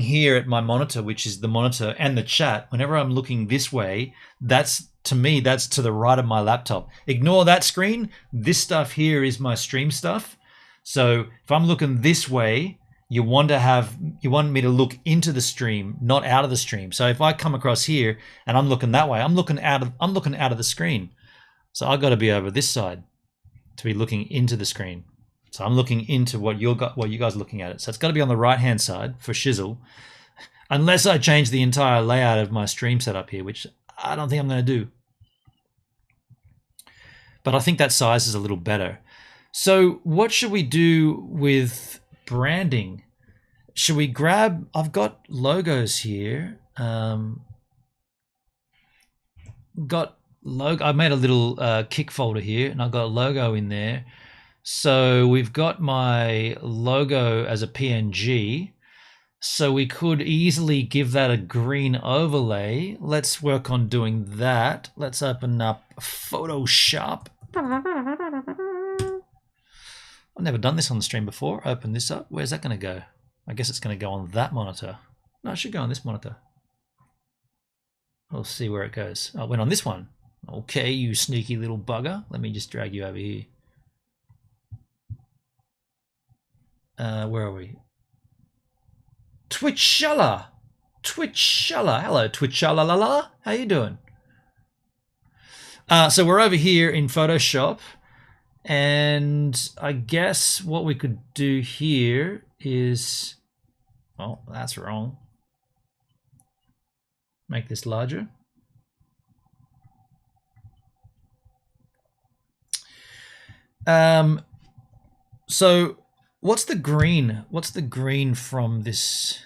here at my monitor, which is the monitor and the chat, whenever I'm looking this way, that's to the right of my laptop. Ignore that screen. This stuff here is my stream stuff. So if I'm looking this way, you want me to look into the stream, not out of the stream. So if I come across here and I'm looking that way, I'm looking out of the screen. So I've got to be over this side to be looking into the screen. So I'm looking into what you guys are looking at it. So it's got to be on the right hand side for shizzle, unless I change the entire layout of my stream setup here, which I don't think I'm going to do. But I think that size is a little better. So what should we do with branding? Should we grab, I've got logos here. Got logo. I made a little Kik folder here, and I've got a logo in there. So we've got my logo as a PNG. So we could easily give that a green overlay. Let's work on doing that. Let's open up Photoshop. I've never done this on the stream before. Open this up. Where's that going to go? I guess it's going to go on that monitor. No, it should go on this monitor. We'll see where it goes. Oh, it went on this one. Okay, you sneaky little bugger. Let me just drag you over here. Where are we? Twitchella. Twitchella. Hello, Twitchella la la. How you doing? So we're over here in Photoshop, and I guess what we could do here is, oh, that's wrong. Make this larger. So what's the green? What's the green from this?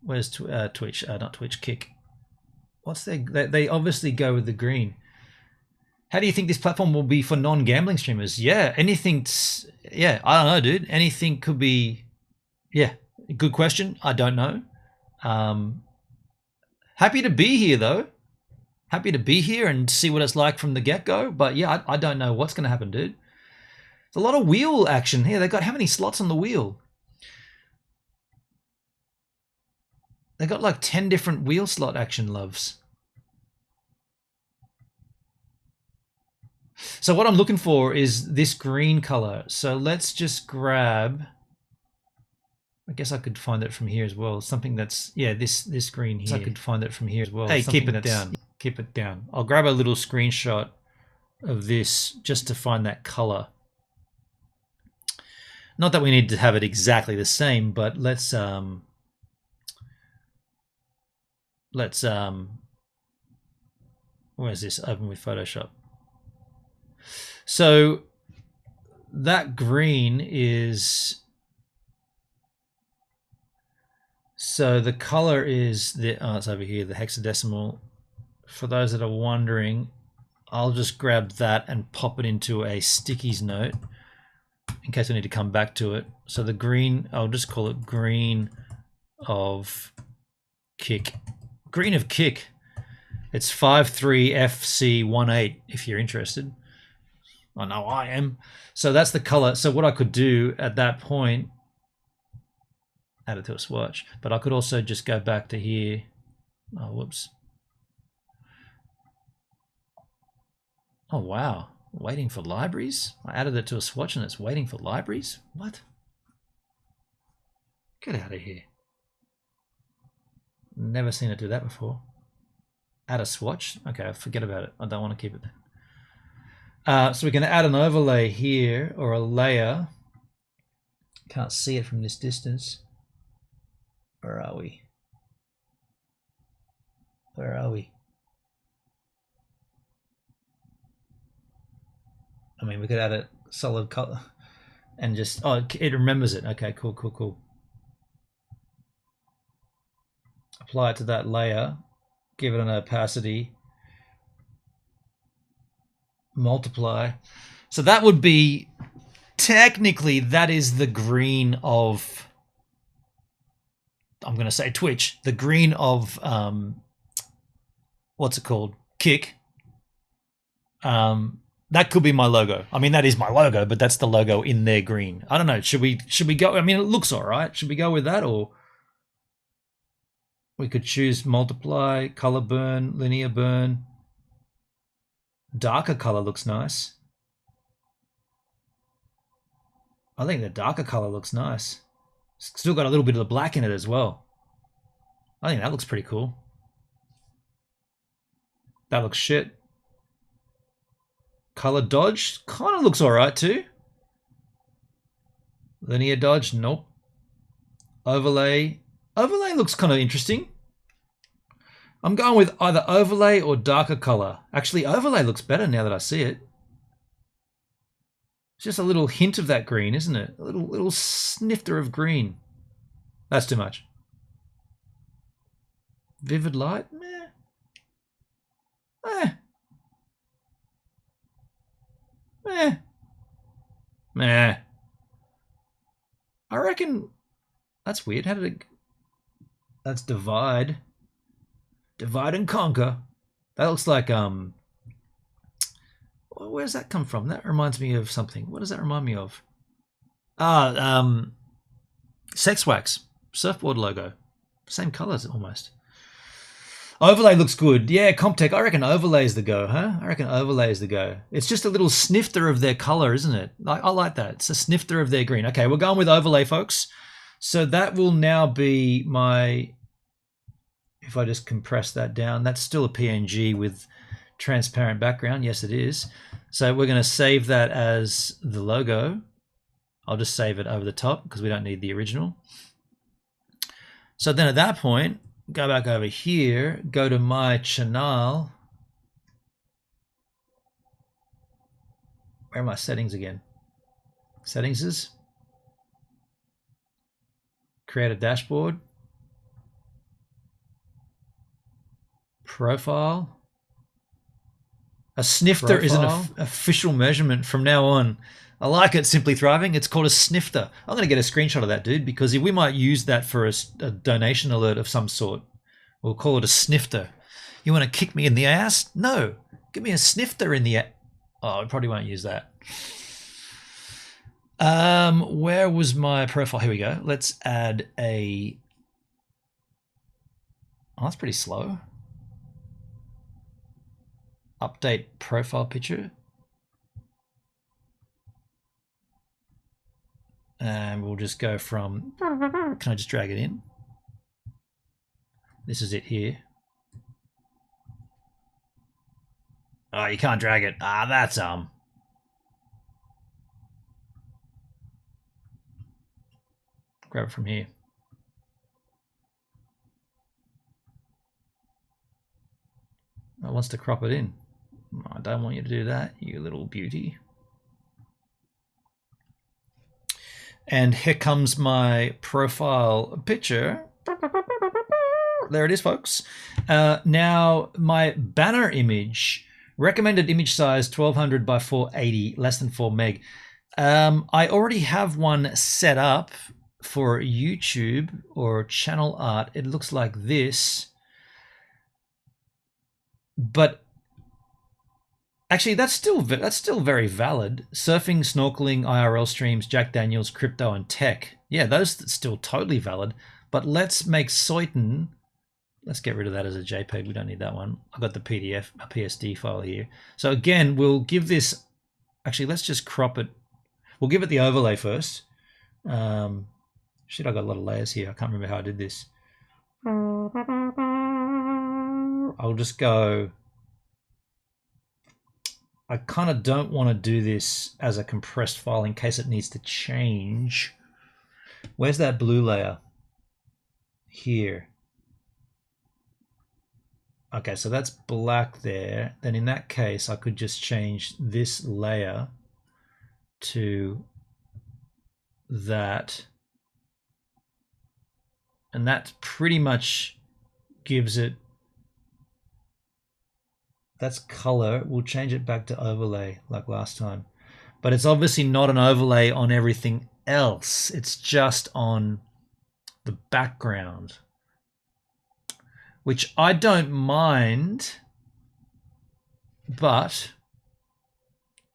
Where's Twitch? Not Twitch, Kik. What's they obviously go with the green. How do you think this platform will be for non-gambling streamers? Yeah, anything. Yeah, I don't know, dude. Anything could be. Yeah, good question. I don't know. Happy to be here though. Happy to be here and see what it's like from the get-go. But yeah, I don't know what's going to happen, dude. There's a lot of wheel action here. They got how many slots on the wheel? They got like 10 different wheel slot action, loves. So what I'm looking for is this green color. So let's just grab, I guess I could find it from here as well. Something that's, yeah, this green here. So I could find it from here as well. Hey, keep it down. Keep it down. I'll grab a little screenshot of this just to find that color. Not that we need to have it exactly the same, but let's where's this? Open with Photoshop. So that green is, so the color is the, oh, it's over here, the hexadecimal. For those that are wondering, I'll just grab that and pop it into a stickies note in case I need to come back to it. So the green, I'll just call it green of Kik. Green of Kik. It's 53FC18 if you're interested. I know I am. So that's the color. So what I could do at that point, add it to a swatch, but I could also just go back to here. Oh, whoops. Oh, wow. Waiting for libraries? I added it to a swatch and it's waiting for libraries? What? Get out of here. Never seen it do that before. Add a swatch? Okay, forget about it. I don't want to keep it there. So we're going to add an overlay here, or a layer. Can't see it from this distance. Where are we? Where are we? I mean, we could add a solid color and just, oh, it remembers it. Okay, cool, cool, cool. Apply it to that layer, give it an opacity, multiply. So that would be, technically, that is the green of, I'm going to say Twitch, the green of, what's it called? Kik. That could be my logo. I mean, that is my logo, but that's the logo in their green. I don't know. Should we go? I mean, it looks all right. Should we go with that, or we could choose multiply, color burn, linear burn. Darker color looks nice. I think the darker color looks nice. Still got a little bit of the black in it as well. I think that looks pretty cool. That looks shit. Color dodge kind of looks all right too. Linear dodge, nope. Overlay looks kind of interesting. I'm going with either overlay or darker color. Actually, overlay looks better now that I see it. It's just a little hint of that green, isn't it? A little snifter of green. That's too much. Vivid light, meh. I reckon that's weird. How did it? That's divide. Divide and conquer. That looks like where's that come from? That reminds me of something. What does that remind me of? Sex Wax surfboard logo. Same colors almost. Overlay looks good. Yeah, Comptech. I reckon overlay's the go, huh? I reckon overlay's the go. It's just a little snifter of their color, isn't it? I like that. It's a snifter of their green. Okay, we're going with overlay, folks. So that will now be my... If I just compress that down, that's still a PNG with transparent background. Yes, it is. So we're going to save that as the logo. I'll just save it over the top because we don't need the original. So then at that point, go back over here, go to my channel. Where are my settings again? Settings is create a dashboard. Profile. A snifter is an official measurement from now on. I like it, Simply Thriving. It's called a snifter. I'm going to get a screenshot of that, dude, because we might use that for a donation alert of some sort. We'll call it a snifter. You want to kick me in the ass? No. Give me a snifter in the ass. Oh, I probably won't use that. Where was my profile? Here we go. Let's add a... Oh, that's pretty slow. Update profile picture. And we'll just go from... Can I just drag it in? This is it here. Oh, you can't drag it. Ah, that's grab it from here. It wants to crop it in. I don't want you to do that, you little beauty. And here comes my profile picture. There it is, folks. Now, my banner image, recommended image size 1200 by 480, less than 4 meg. I already have one set up for YouTube or channel art. It looks like this. But actually, that's still very valid. Surfing, snorkeling, IRL streams, Jack Daniels, crypto, and tech. Yeah, those are still totally valid. But let's make Soiten. Let's get rid of that as a JPEG. We don't need that one. I've got the PDF, a PSD file here. So again, we'll give this. Actually, let's just crop it. We'll give it the overlay first. Shit, I got a lot of layers here. I can't remember how I did this. I'll just go. I kind of don't want to do this as a compressed file in case it needs to change. Where's that blue layer? Here. Okay, so that's black there. Then in that case, I could just change this layer to that. And that pretty much gives it... That's color. We'll change it back to overlay like last time. But it's obviously not an overlay on everything else. It's just on the background, which I don't mind. But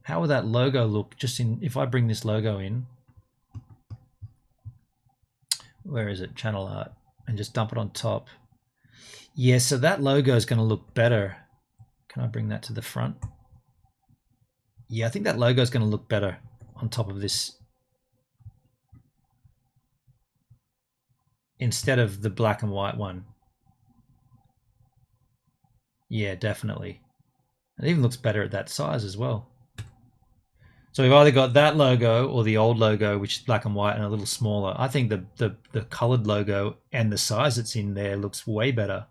how would that logo look just in, if I bring this logo in, where is it? Channel art, and just dump it on top. Yeah, so that logo is going to look better. Can I bring that to the front? Yeah, I think that logo is going to look better on top of this instead of the black and white one. Yeah, definitely. It even looks better at that size as well. So we've either got that logo or the old logo, which is black and white and a little smaller. I think the colored logo and the size it's in there looks way better.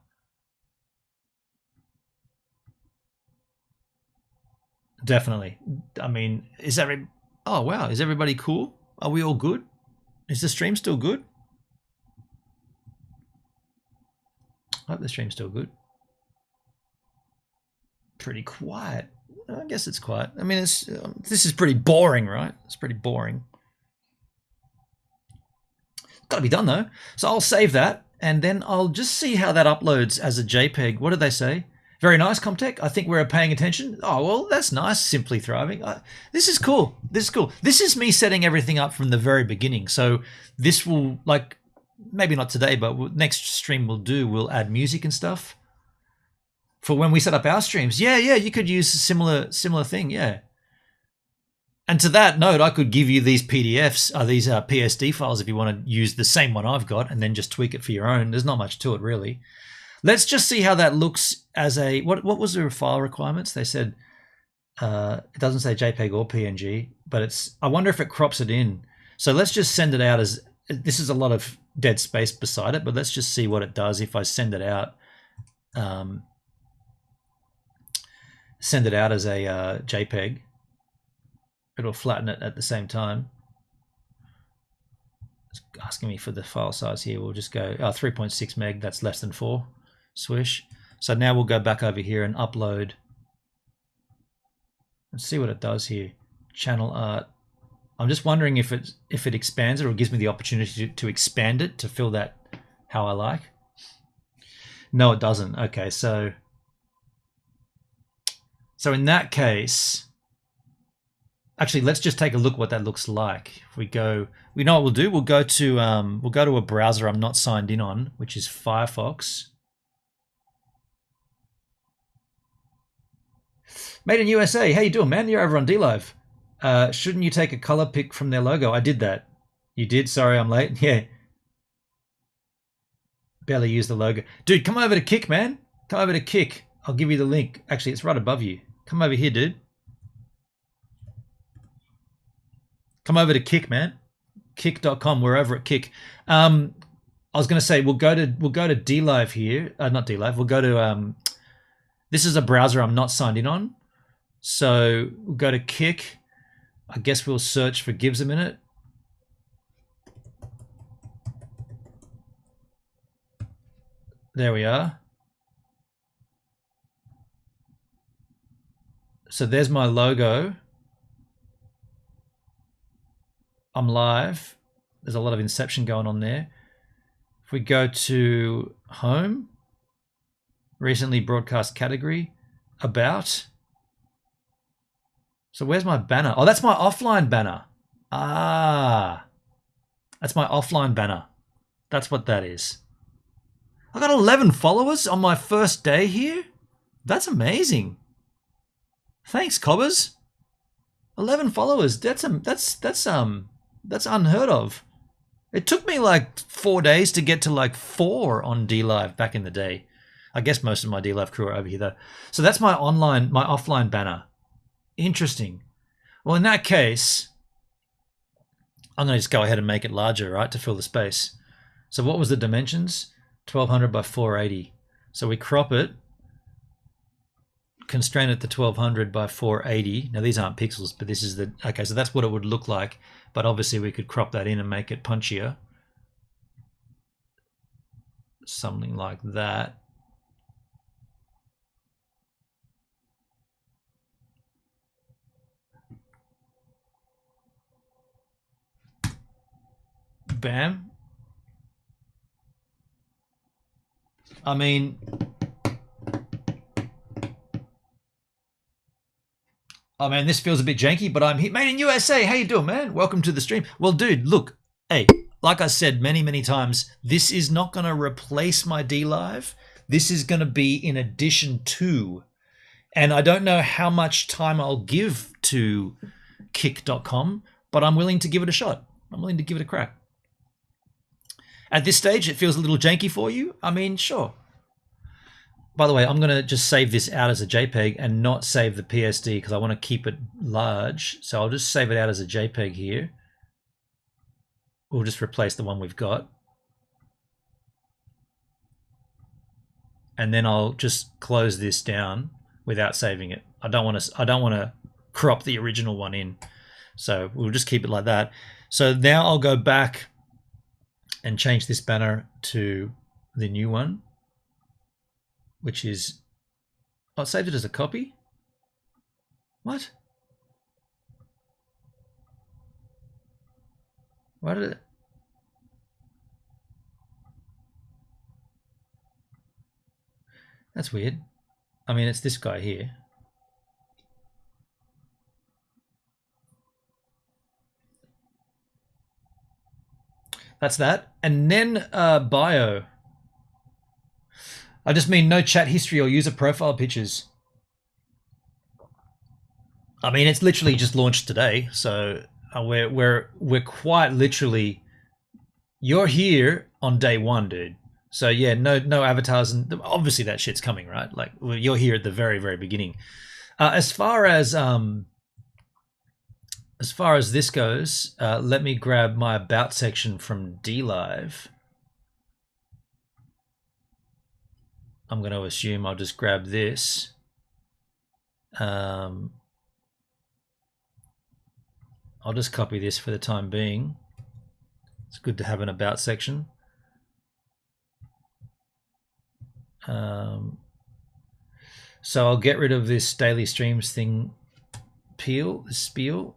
Definitely. I mean, is every... Oh, wow. Is everybody cool? Are we all good? Is the stream still good? I hope the stream's still good. Pretty quiet. I guess it's quiet. I mean, this is pretty boring, right? It's pretty boring. Got to be done though. So I'll save that, and then I'll just see how that uploads as a JPEG. What did they say? Very nice, Comtech. I think we're paying attention. Oh, well, that's nice. Simply thriving. This is cool. This is cool. This is me setting everything up from the very beginning. So this will, like, maybe not today, but next stream we'll add music and stuff for when we set up our streams. Yeah, you could use a similar thing. Yeah. And to that note, I could give you these PDFs, these PSD files if you want to use the same one I've got and then just tweak it for your own. There's not much to it, really. Let's just see how that looks as a... What was the file requirements? They said it doesn't say JPEG or PNG, but it's... I wonder if it crops it in. So let's just send it out as... This is a lot of dead space beside it, but let's just see what it does if I send it out. Send it out as a JPEG. It'll flatten it at the same time. It's asking me for the file size here. We'll just go 3.6 meg. That's less than 4. Swish. So now we'll go back over here and upload. Let's see what it does here. Channel art. I'm just wondering if it expands it or gives me the opportunity to expand it to fill that how I like. No, it doesn't. Okay, so in that case. Actually, let's just take a look what that looks like. If we go, we know what we'll do. We'll go to a browser I'm not signed in on, which is Firefox. Made in USA. How you doing, man? You're over on DLive. Shouldn't you take a color pick from their logo? I did that. You did? Sorry, I'm late. Yeah. Barely used the logo. Dude, come over to Kick, man. Come over to Kick. I'll give you the link. Actually, it's right above you. Come over here, dude. Come over to Kick, man. Kick.com. We're over at Kick. I was going to say we'll go to DLive here. Not DLive. We'll go to this is a browser I'm not signed in on. So we'll go to Kick. I guess we'll search for Gives a Minute. There we are. So there's my logo. I'm live. There's a lot of inception going on there. If we go to home, recently broadcast category, about. So where's my banner? Oh, that's my offline banner. Ah, that's my offline banner. That's what that is. I got 11 followers on my first day here. That's amazing. Thanks, Cobbers. 11 followers. That's unheard of. It took me like 4 days to get to like 4 on DLive back in the day. I guess most of my DLive crew are over here though. So that's my offline banner. Interesting. Well, in that case, I'm going to just go ahead and make it larger, right, to fill the space. So what was the dimensions? 1200 by 480. So we crop it, constrain it to 1200 by 480. Now these aren't pixels, but this is the, okay, so that's what it would look like. But obviously we could crop that in and make it punchier. Something like that. Bam. I mean, oh man, this feels a bit janky, but I'm here. Made in USA. How you doing, man? Welcome to the stream. Well, dude, look, hey, like I said many times, this is not going to replace my DLive. This is going to be in addition to, and I don't know how much time I'll give to kick.com, but I'm willing to give it a shot. I'm willing to give it a crack. At this stage, it feels a little janky for you. I mean, sure. By the way, I'm going to just save this out as a JPEG and not save the PSD because I want to keep it large. So I'll just save it out as a JPEG here. We'll just replace the one we've got. And then I'll just close this down without saving it. I don't want to crop the original one in. So we'll just keep it like that. So now I'll go back and change this banner to the new one, which is, I saved it as a copy. What? Why did it? That's weird. I mean, it's this guy here. That's that. And then bio. I just mean no chat history or user profile pictures. I mean, it's literally just launched today, so we're quite literally. You're here on day one, dude. So yeah, no avatars, and obviously that shit's coming, right? Like you're here at the very beginning. As far as this goes, let me grab my about section from DLive. I'm going to assume I'll just grab this. I'll just copy this for the time being. It's good to have an about section. So I'll get rid of this daily streams thing spiel.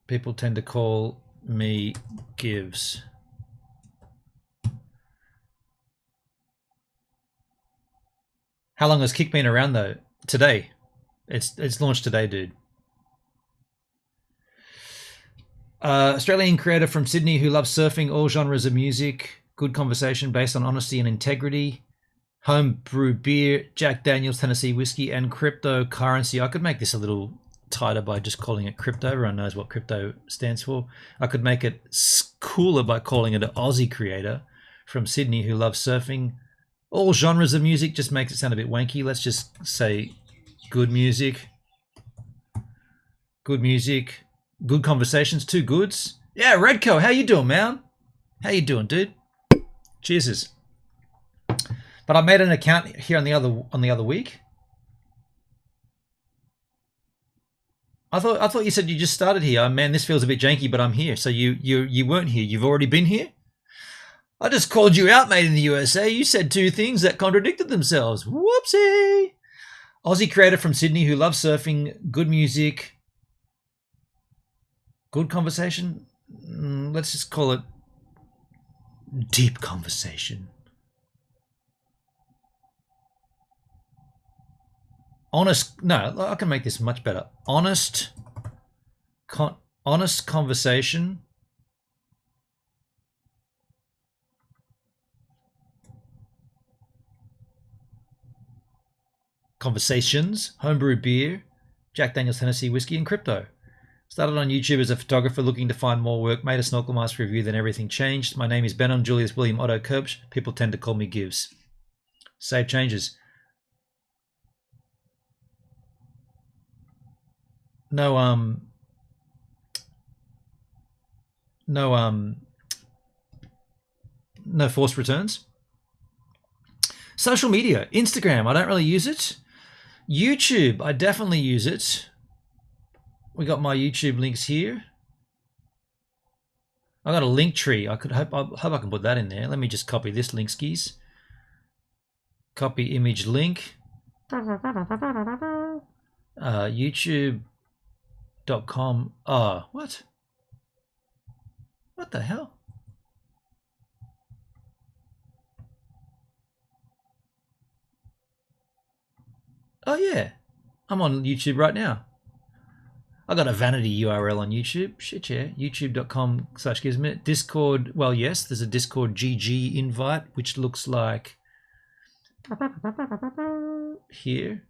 People tend to call me Gives. How long has Kick been around though? Today. It's launched today, dude. Australian creator from Sydney who loves surfing, all genres of music, good conversation based on honesty and integrity, home brew beer, Jack Daniels Tennessee whiskey, and cryptocurrency. I could make this a little tighter by just calling it crypto. Everyone knows what crypto stands for. I could make it cooler by calling it an Aussie creator from Sydney who loves surfing, all genres of music. Just makes it sound a bit wanky. Let's just say good music, good conversations, two goods. Yeah, Redco, how you doing, man? How you doing, dude? Cheers. But I made an account here on the other week. I thought you said you just started here. Oh, man, this feels a bit janky, but I'm here. So you weren't here. You've already been here. I just called you out, mate, in the USA. You said two things that contradicted themselves. Whoopsie. Aussie creator from Sydney who loves surfing, good music, good conversation. Let's just call it deep conversation. Honest, no, I can make this much better. Honest conversation. Conversations, homebrew beer, Jack Daniels Tennessee whiskey, and crypto. Started on YouTube as a photographer looking to find more work. Made a snorkel mask review, then everything changed. My name is Benon Julius William Otto Kerbsch. People tend to call me Gives. Save changes. No forced returns. Social media, Instagram, I don't really use it. YouTube, I definitely use it. We got my YouTube links here. I got a link tree. I hope I can put that in there. Let me just copy this link skis. Copy image link. YouTube.com. Oh, what? What the hell? Oh yeah, I'm on YouTube right now. I got a vanity URL on YouTube. Shit, yeah. YouTube.com/gizmit. Discord. Well, yes, there's a Discord GG invite, which looks like here.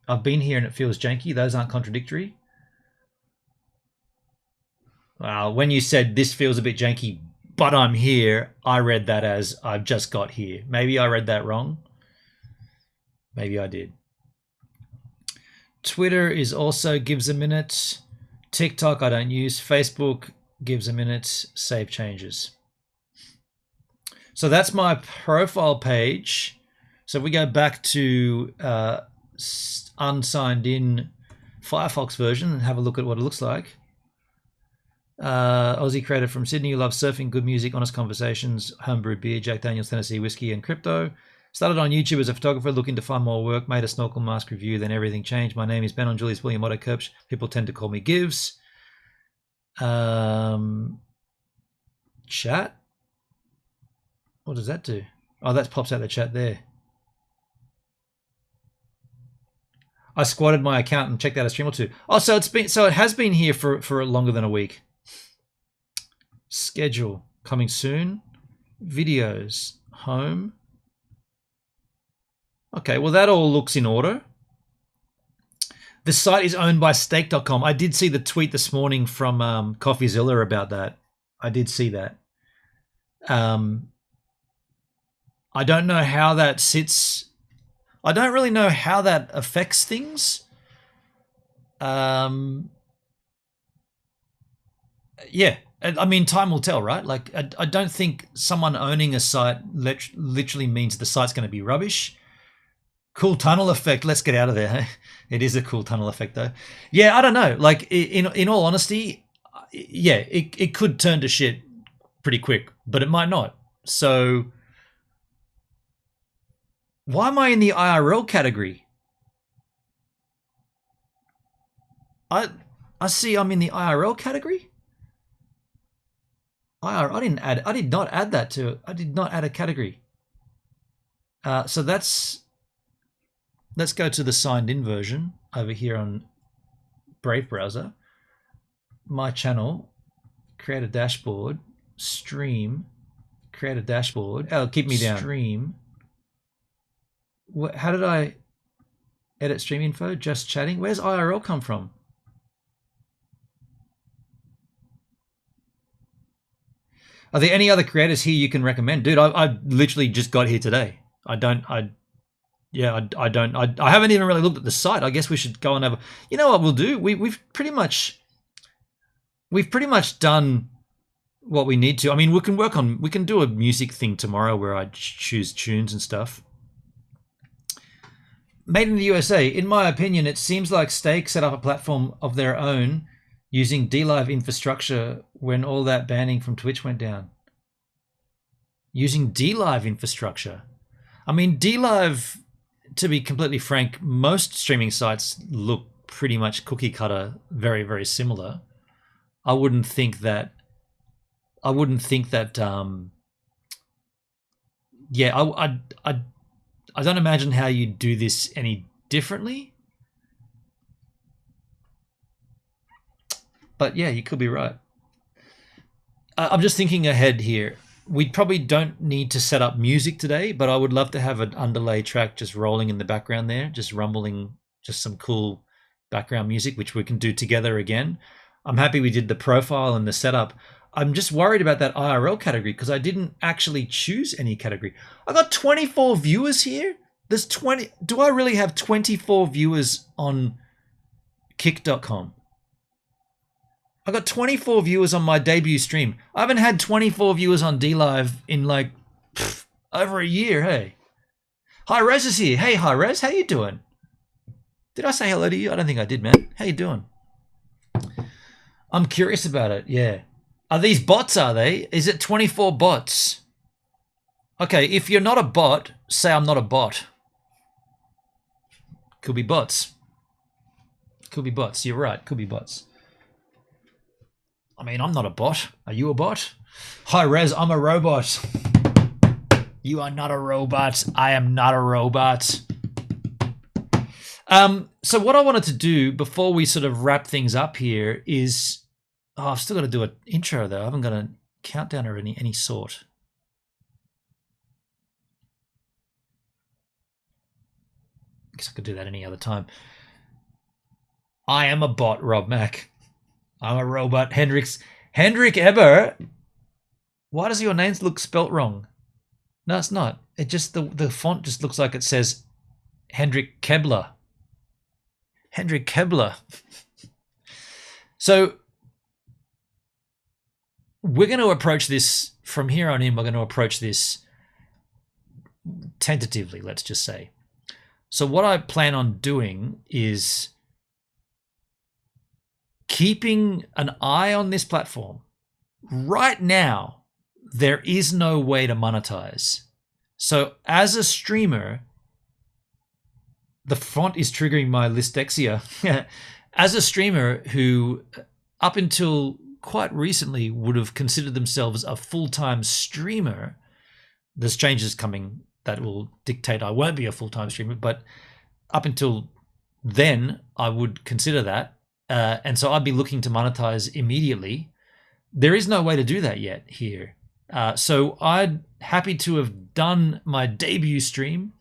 I've been here and it feels janky. Those aren't contradictory. Well, when you said this feels a bit janky, but I'm here, I read that as I've just got here. Maybe I read that wrong. Maybe I did. Twitter is also gives a minute. TikTok I don't use. Facebook gives a minute. Save changes. So that's my profile page. So if we go back to unsigned in Firefox version and have a look at what it looks like. Aussie creator from Sydney who loves surfing, good music, honest conversations, homebrewed beer, Jack Daniels, Tennessee whiskey, and crypto. Started on YouTube as a photographer looking to find more work. Made a snorkel mask review, then everything changed. My name is Ben on Julius William Otto Kirch. People tend to call me Gives. Chat? What does that do? Oh, that pops out the chat there. I squatted my account and checked out a stream or two. Oh, so it has been here for longer than a week. Schedule coming soon. Videos home. Okay, well that all looks in order. The site is owned by Stake.com. I did see the tweet this morning from CoffeeZilla about that. I did see that. I don't know how that sits. I don't really know how that affects things. Yeah, I mean, time will tell, right? Like, I don't think someone owning a site literally means the site's going to be rubbish. Cool tunnel effect. Let's get out of there. Hey? It is a cool tunnel effect, though. Yeah, I don't know. Like, in all honesty, yeah, it could turn to shit pretty quick, but it might not. So why am I in the IRL category? I see I'm in the IRL category. I did not add that to it. I did not add a category. So let's go to the signed in version over here on Brave browser. My channel, create a dashboard, stream, create a dashboard. Oh, keep me down. Stream. How did I edit stream info? Just chatting. Where's IRL come from? Are there any other creators here you can recommend? Dude, I literally just got here today. I haven't even really looked at the site. I guess we should go and have a, you know what we'll do? We've pretty much done what we need to. I mean, we can do a music thing tomorrow where I choose tunes and stuff. Made in the USA. In my opinion, it seems like Stake set up a platform of their own using DLive infrastructure when all that banning from Twitch went down. Using DLive infrastructure. I mean, DLive, to be completely frank, most streaming sites look pretty much cookie cutter, very, very similar. I wouldn't think that I don't imagine how you do this any differently. But yeah, you could be right. I'm just thinking ahead here. We probably don't need to set up music today, but I would love to have an underlay track just rolling in the background there, just rumbling, just some cool background music, which we can do together again. I'm happy we did the profile and the setup. I'm just worried about that IRL category because I didn't actually choose any category. I got 24 viewers here. There's 20. Do I really have 24 viewers on kick.com? I got 24 viewers on my debut stream. I haven't had 24 viewers on DLive in like over a year, hey. Hi Rez is here. Hey, hi Rez, how you doing? Did I say hello to you? I don't think I did, man. How you doing? I'm curious about it, yeah. Are these bots, are they? Is it 24 bots? Okay, if you're not a bot, say I'm not a bot. Could be bots. Could be bots, you're right, could be bots. I mean, I'm not a bot. Are you a bot? Hi, Rez, I'm a robot. You are not a robot. I am not a robot. So what I wanted to do before we sort of wrap things up here is... Oh, I've still got to do an intro, though. I haven't got a countdown of any sort. I guess I could do that any other time. I am a bot, Rob Mack. I'm a robot. Hendrik Eber. Why does your name look spelt wrong? No, it's not. It just the font just looks like it says Hendrik Kebler. Hendrik Kebler. So we're going to approach this from here on in. We're going to approach this tentatively, let's just say. So what I plan on doing is keeping an eye on this platform. Right now, there is no way to monetize. So as a streamer, the font is triggering my listexia. As a streamer who up until quite recently would have considered themselves a full-time streamer, there's changes coming that will dictate I won't be a full-time streamer, but up until then I would consider that. And so I'd be looking to monetize immediately. There is no way to do that yet here. So I'm happy to have done my debut stream,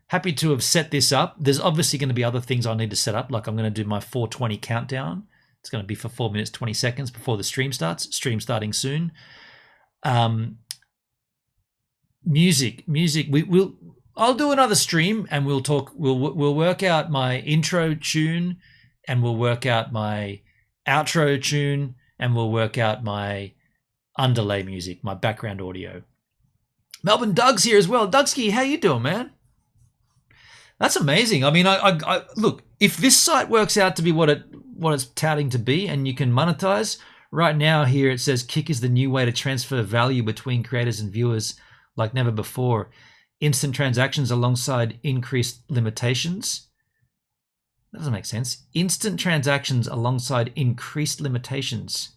happy to have set this up. There's obviously going to be other things I need to set up, like I'm going to do my 420 countdown. It's going to be for 4 minutes, 20 seconds before the stream starts. Stream starting soon. Music. I'll do another stream and we'll talk. We'll work out my intro tune, and we'll work out my outro tune, and we'll work out my underlay music, my background audio. Melbourne Doug's here as well. Dougski, how you doing, man? That's amazing. I mean, I look, if this site works out to be what it's touting to be, and you can monetize, right now here it says Kick is the new way to transfer value between creators and viewers like never before. Instant transactions alongside increased limitations. That doesn't make sense. Instant transactions alongside increased limitations.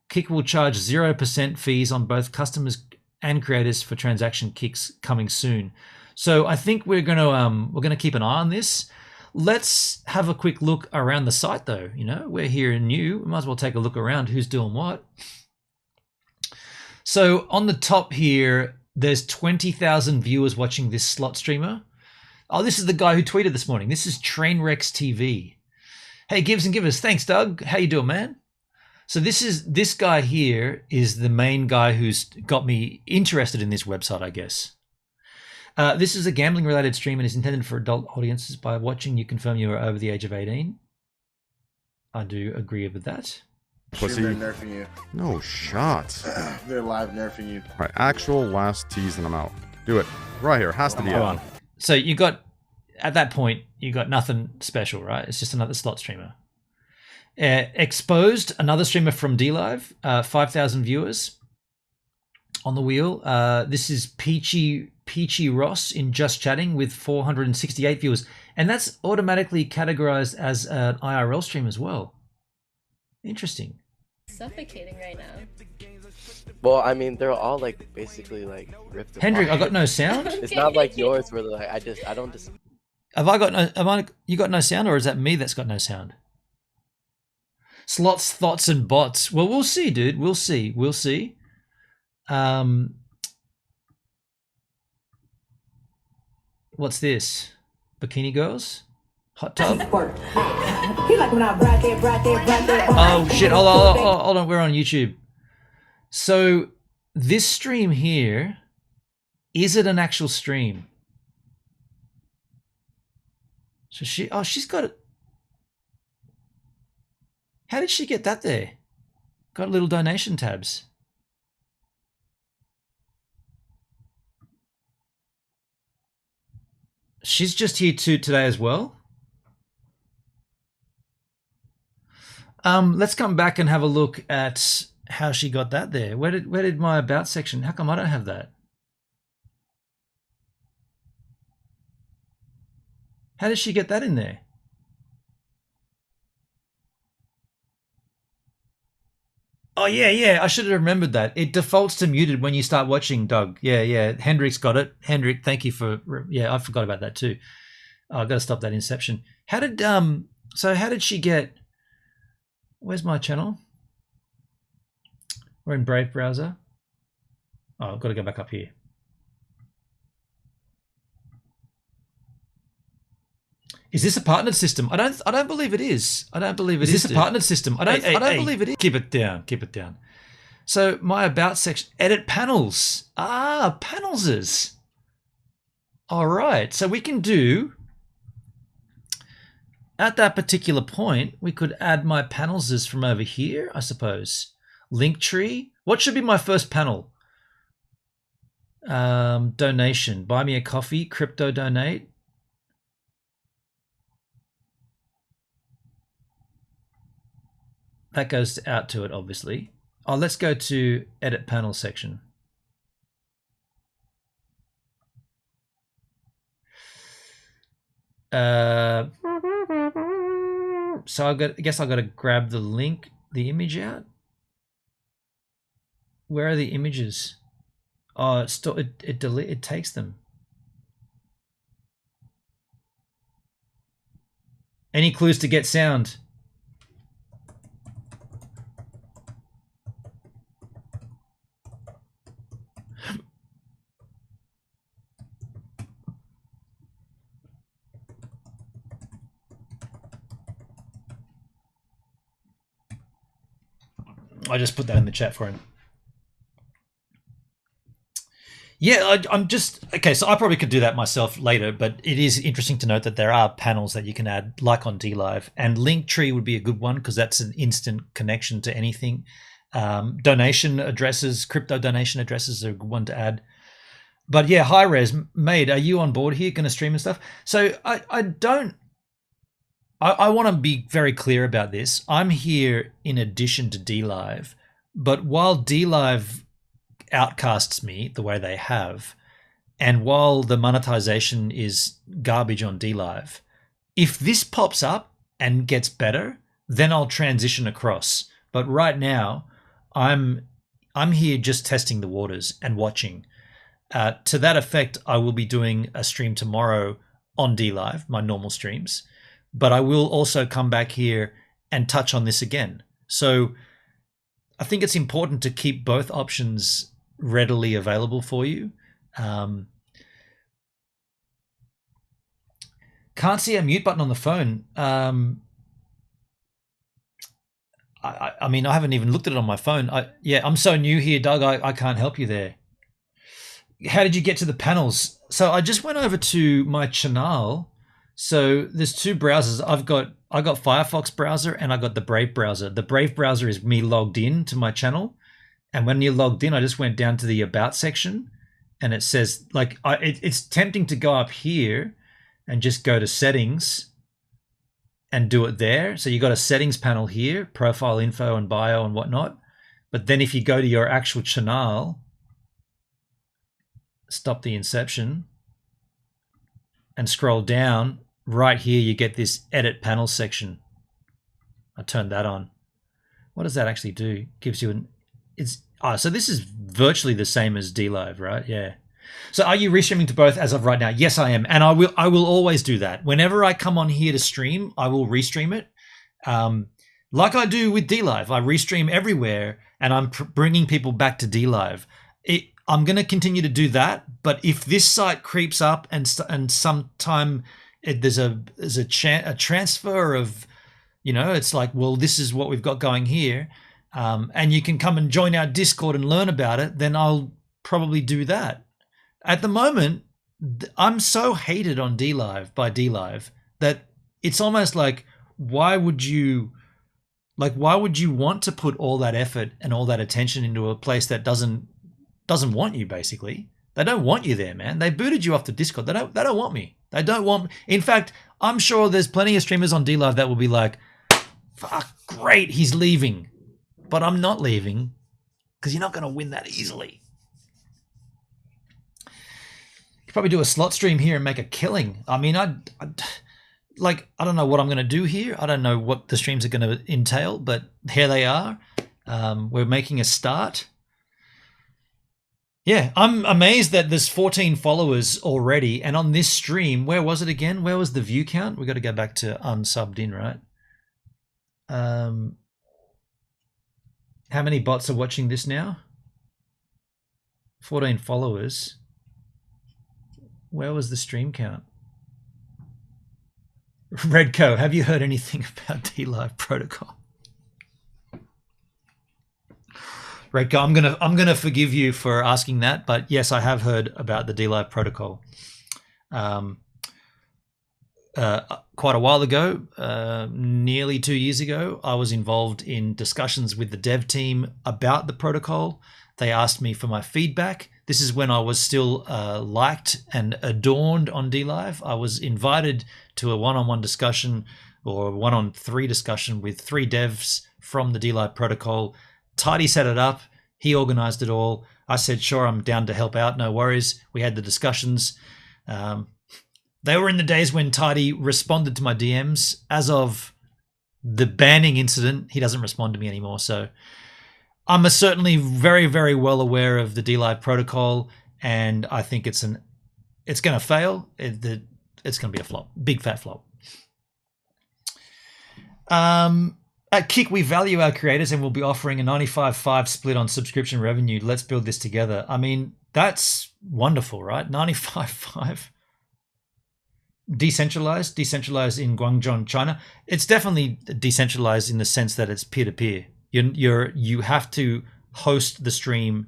Kick will charge 0% fees on both customers and creators for transaction kicks coming soon. So I think we're gonna keep an eye on this. Let's have a quick look around the site though. You know, we're here and new. We might as well take a look around who's doing what. So on the top here, there's 20,000 viewers watching this slot streamer. Oh, this is the guy who tweeted this morning. This is Trainwrecks TV. Hey, Gives and Givers. Thanks, Doug. How you doing, man? So this guy here is the main guy who's got me interested in this website, I guess. This is a gambling-related stream and is intended for adult audiences. By watching, you confirm you are over the age of 18. I do agree with that. Pussy. They're nerfing you. No shot. They're live nerfing you. All right, actual last tease and I'm out. Do it. Right here. Has to be Hold it. on. So you got, at that point, you got nothing special, right? It's just another slot streamer. Exposed, another streamer from DLive, 5,000 viewers on the wheel. This is Peachy Ross in Just Chatting with 468 viewers. And that's automatically categorized as an IRL stream as well. Interesting. Suffocating right now. Well, I mean, they're all like basically like ripped apart. Hendrik, I got no sound. It's not like yours where like I don't just. Have I got no? You got no sound, or is that me that's got no sound? Slots, thoughts, and bots. Well, we'll see, dude. We'll see. We'll see. What's this? Bikini girls? Hot tub? Oh shit! Hold on. We're on YouTube. So this stream here, is it an actual stream? So she's got it. How did she get that there? Got little donation tabs. She's just here today as well. Let's come back and have a look at how she got that there. Where did my about section? How come I don't have that? How did she get that in there? Oh yeah. I should have remembered that. It defaults to muted when you start watching, Doug. Yeah. Hendrik's got it. Hendrik, thank you for. Yeah, I forgot about that too. Oh, I've got to stop that inception. How did she get? Where's my channel? We're in Brave browser. Oh, I've got to go back up here. Is this a partnered system? I don't believe it is. I don't believe it is. Is this a partnered system? I don't believe it is. Keep it down. So my about section, edit panels. Ah, panelses. All right. So we can do, at that particular point, we could add my panelses from over here, I suppose. Linktree. What should be my first panel? Donation. Buy me a coffee. Crypto donate. That goes out to it, obviously. Oh, let's go to edit panel section. So I guess I got to grab the link, the image out. Where are the images? Oh, it takes them. Any clues to get sound? I just put that in the chat for him. Yeah, I'm just... Okay, so I probably could do that myself later, but it is interesting to note that there are panels that you can add, like on DLive. And Linktree would be a good one because that's an instant connection to anything. Donation addresses, crypto donation addresses are a good one to add. But yeah, Hi-Res, Made, are you on board here, going to stream and stuff? So I want to be very clear about this. I'm here in addition to DLive, but while DLive outcasts me the way they have, and while the monetization is garbage on DLive, if this pops up and gets better, then I'll transition across. But right now, I'm here just testing the waters and watching. To that effect, I will be doing a stream tomorrow on DLive, my normal streams, but I will also come back here and touch on this again. So I think it's important to keep both options readily available for you. Can't see a mute button on the phone. I mean, I haven't even looked at it on my phone. Yeah, I'm so new here, Doug. I can't help you there. How did you get to the panels? So I just went over to my channel. So there's two browsers. I got Firefox browser and I got the Brave browser. The Brave browser is me logged in to my channel. And when you're logged in, I just went down to the About section and it says, like, it's tempting to go up here and just go to Settings and do it there. So you got a Settings panel here, Profile Info and Bio and whatnot. But then if you go to your actual channel, stop the inception and scroll down, right here you get this Edit Panel section. I turned that on. What does that actually do? Gives you an... so this is virtually the same as DLive, right? Yeah. So are you restreaming to both as of right now? Yes, I am. And I will always do that. Whenever I come on here to stream, I will restream it. Like I do with DLive. I restream everywhere and I'm bringing people back to DLive. I'm going to continue to do that. But if this site creeps up and sometime there's a transfer of, you know, it's like, well, this is what we've got going here. And you can come and join our Discord and learn about it, then I'll probably do that. At the moment, I'm so hated on DLive by DLive that it's almost like, why would you want to put all that effort and all that attention into a place that doesn't want you, basically? They don't want you there, man. They booted you off the Discord. They don't want me. They don't want me. In fact, I'm sure there's plenty of streamers on DLive that will be like, fuck, great, he's leaving. But I'm not leaving because you're not going to win that easily. You could probably do a slot stream here and make a killing. I mean, I don't know what I'm going to do here. I don't know what the streams are going to entail, but here they are. We're making a start. Yeah, I'm amazed that there's 14 followers already. And on this stream, where was it again? Where was the view count? We got to go back to unsubbed in, right? How many bots are watching this now? 14 followers. Where was the stream count? Redco, have you heard anything about DLive protocol? Redco, I'm gonna forgive you for asking that, but yes, I have heard about the DLive protocol. Quite a while ago, nearly 2 years ago, I was involved in discussions with the dev team about the protocol. They asked me for my feedback. This is when I was still liked and adorned on DLive. I was invited to a one-on-one discussion or one-on-three discussion with 3 devs from the DLive protocol. Tidy set it up. He organized it all. I said, sure, I'm down to help out. No worries. We had the discussions. They were in the days when Tidy responded to my DMs. As of the banning incident, he doesn't respond to me anymore. So I'm certainly very, very well aware of the DLive protocol, and I think it's going to fail. It's going to be a flop, big fat flop. At Kick, we value our creators and we'll be offering a 95-5 split on subscription revenue. Let's build this together. I mean, that's wonderful, right? 95-5. Decentralized in Guangzhou, China. It's definitely decentralized in the sense that it's peer-to-peer. You have to host the stream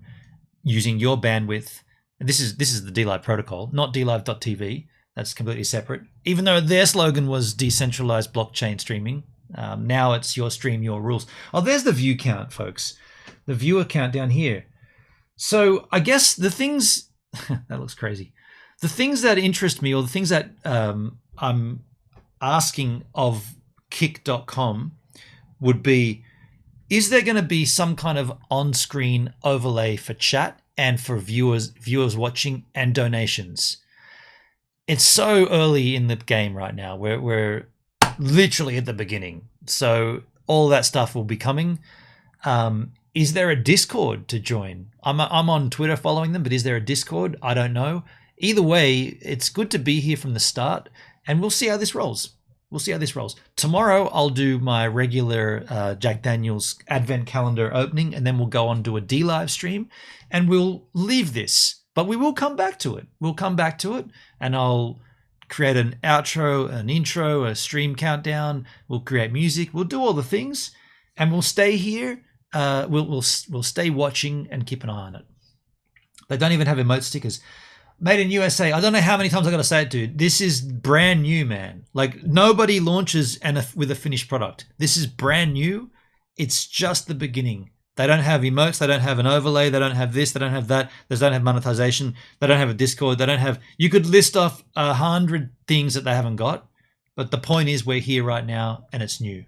using your bandwidth. This is the DLive protocol, not dlive.tv. That's completely separate. Even though their slogan was decentralized blockchain streaming. Now it's your stream, your rules. Oh, there's the view count, folks. The viewer count down here. So I guess the things that looks crazy. The things that interest me, or the things that I'm asking of kick.com would be, is there going to be some kind of on-screen overlay for chat and for viewers watching and donations? It's so early in the game right now. We're literally at the beginning. So all that stuff will be coming. Is there a Discord to join? I'm on Twitter following them, but is there a Discord? I don't know. Either way, it's good to be here from the start, and we'll see how this rolls. Tomorrow, I'll do my regular Jack Daniels Advent Calendar opening, and then we'll go on to a DLive stream, and we'll leave this. But we will come back to it. And I'll create an outro, an intro, a stream countdown. We'll create music. We'll do all the things, and we'll stay here. We'll stay watching and keep an eye on it. They don't even have emote stickers. Made in USA. I don't know how many times I got to say it, dude. This is brand new, man. Like, nobody launches with a finished product. This is brand new. It's just the beginning. They don't have emotes. They don't have an overlay. They don't have this. They don't have that. They don't have monetization. They don't have a Discord. They don't have... You could list off 100 things that they haven't got. But the point is, we're here right now, and it's new.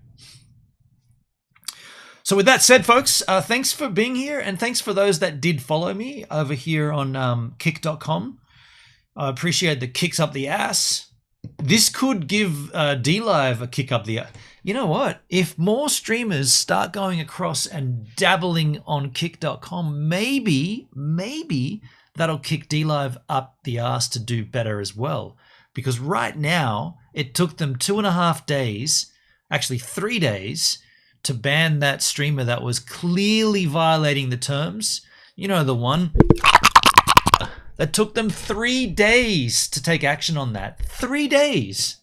So with that said, folks, thanks for being here, and thanks for those that did follow me over here on kick.com. I appreciate the kicks up the ass. This could give DLive a kick up the ass. You know what? If more streamers start going across and dabbling on kick.com, maybe that'll kick DLive up the ass to do better as well. Because right now, it took them 2.5 days, actually 3 days, to ban that streamer that was clearly violating the terms. You know, the one that took them 3 days to take action on that. 3 days.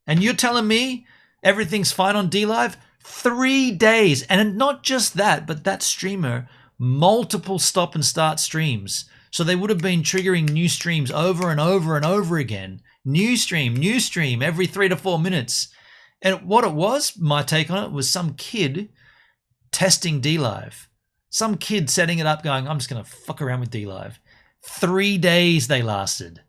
And you're telling me everything's fine on DLive? 3 days. And not just that, but that streamer, multiple stop and start streams. So they would have been triggering new streams over and over and over again. New stream every 3 to 4 minutes. And what it was, my take on it, was some kid testing DLive. Some kid setting it up going, I'm just going to fuck around with DLive. 3 days they lasted.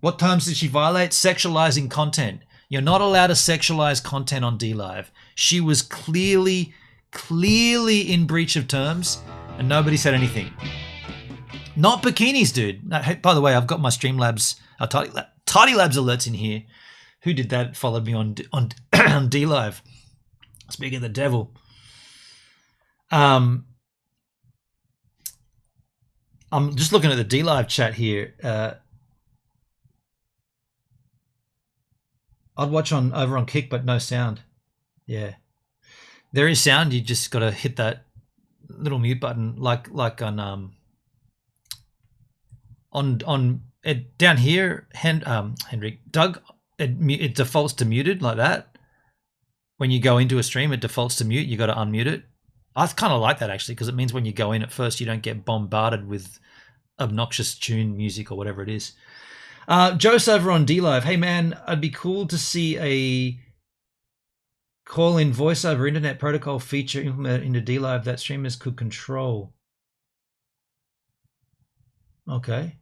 What terms did she violate? Sexualizing content. You're not allowed to sexualize content on DLive. She was clearly in breach of terms, and nobody said anything. Not bikinis, dude. No, hey, by the way, I've got my Streamlabs, Tidy Labs alerts in here. Who did that? Followed me on DLive. Speaking of the devil. I'm just looking at the DLive chat here. I'd watch over on Kick, but no sound. Yeah, there is sound. You just got to hit that little mute button, like on down here. Henrik, Doug, it defaults to muted like that. When you go into a stream, it defaults to mute. You got to unmute it. I kind of like that actually, because it means when you go in at first, you don't get bombarded with obnoxious tune music or whatever it is. Joe's over on DLive. Hey man, I'd be cool to see a call-in voice over internet protocol feature implemented into DLive that streamers could control. Okay.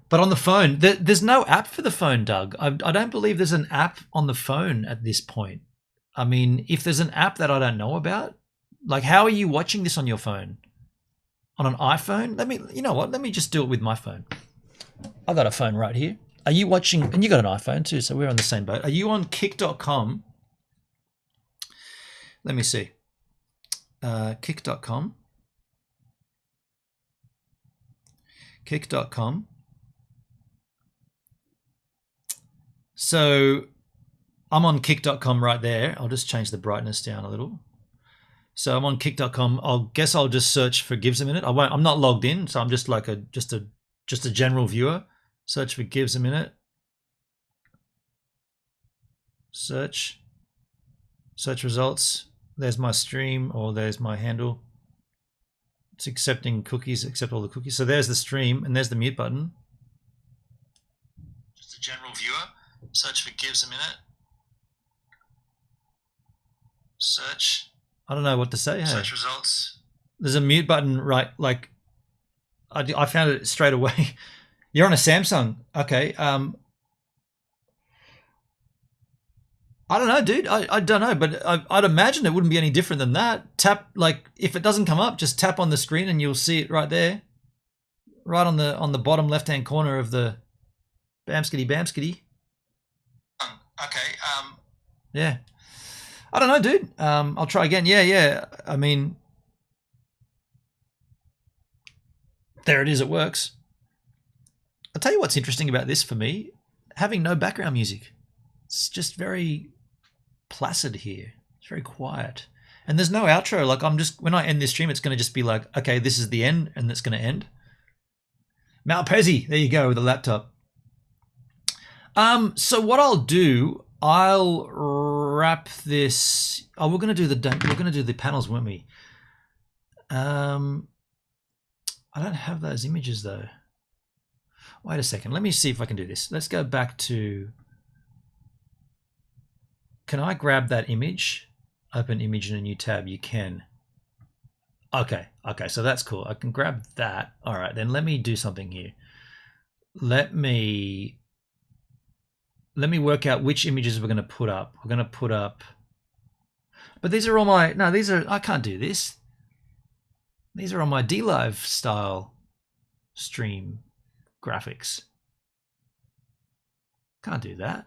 But on the phone, there's no app for the phone, Doug. I don't believe there's an app on the phone at this point. I mean, if there's an app that I don't know about, like how are you watching this on your phone? On an iPhone? You know what? Let me just do it with my phone. I got a phone right here. Are you watching? And you got an iPhone too, so we're on the same boat. Are you on kick.com? Let me see. Kick.com. Kick.com. So I'm on kick.com right there. I'll just change the brightness down a little. So I'm on kick.com. I'll just search for Gives a Minute. I'm not logged in, so I'm just like just a general viewer. Search for Gives a Minute. Search results. There's my stream, or there's my handle. It's accepting cookies, accept all the cookies. So there's the stream, and there's the mute button. Just a general viewer. Search for Gives a Minute. Search. I don't know what to say. Hey. Search results. There's a mute button, right? Like, I found it straight away. You're on a Samsung. Okay. I don't know, dude. I don't know, but I'd imagine it wouldn't be any different than that. Tap, like, if it doesn't come up, just tap on the screen and you'll see it right there, right on the bottom left-hand corner of the bamskity. Okay. Yeah. I don't know, dude. I'll try again. Yeah. I mean, there it is. It works. I'll tell you what's interesting about this for me: having no background music. It's just very placid here. It's very quiet. And there's no outro. Like, when I end this stream, it's going to just be like, okay, this is the end, and it's going to end. Malpezzi, there you go, with the laptop. So what I'll do, I'll wrap this. Oh, we're going to do the panels, weren't we? I don't have those images though. Wait a second. Let me see if I can do this. Let's go back to. Can I grab that image? Open image in a new tab. You can. Okay, so that's cool. I can grab that. All right, then let me do something here. Let me work out which images we're going to put up. We're going to put up. But these are all my. No, these are. I can't do this. These are on my DLive style stream graphics. Can't do that.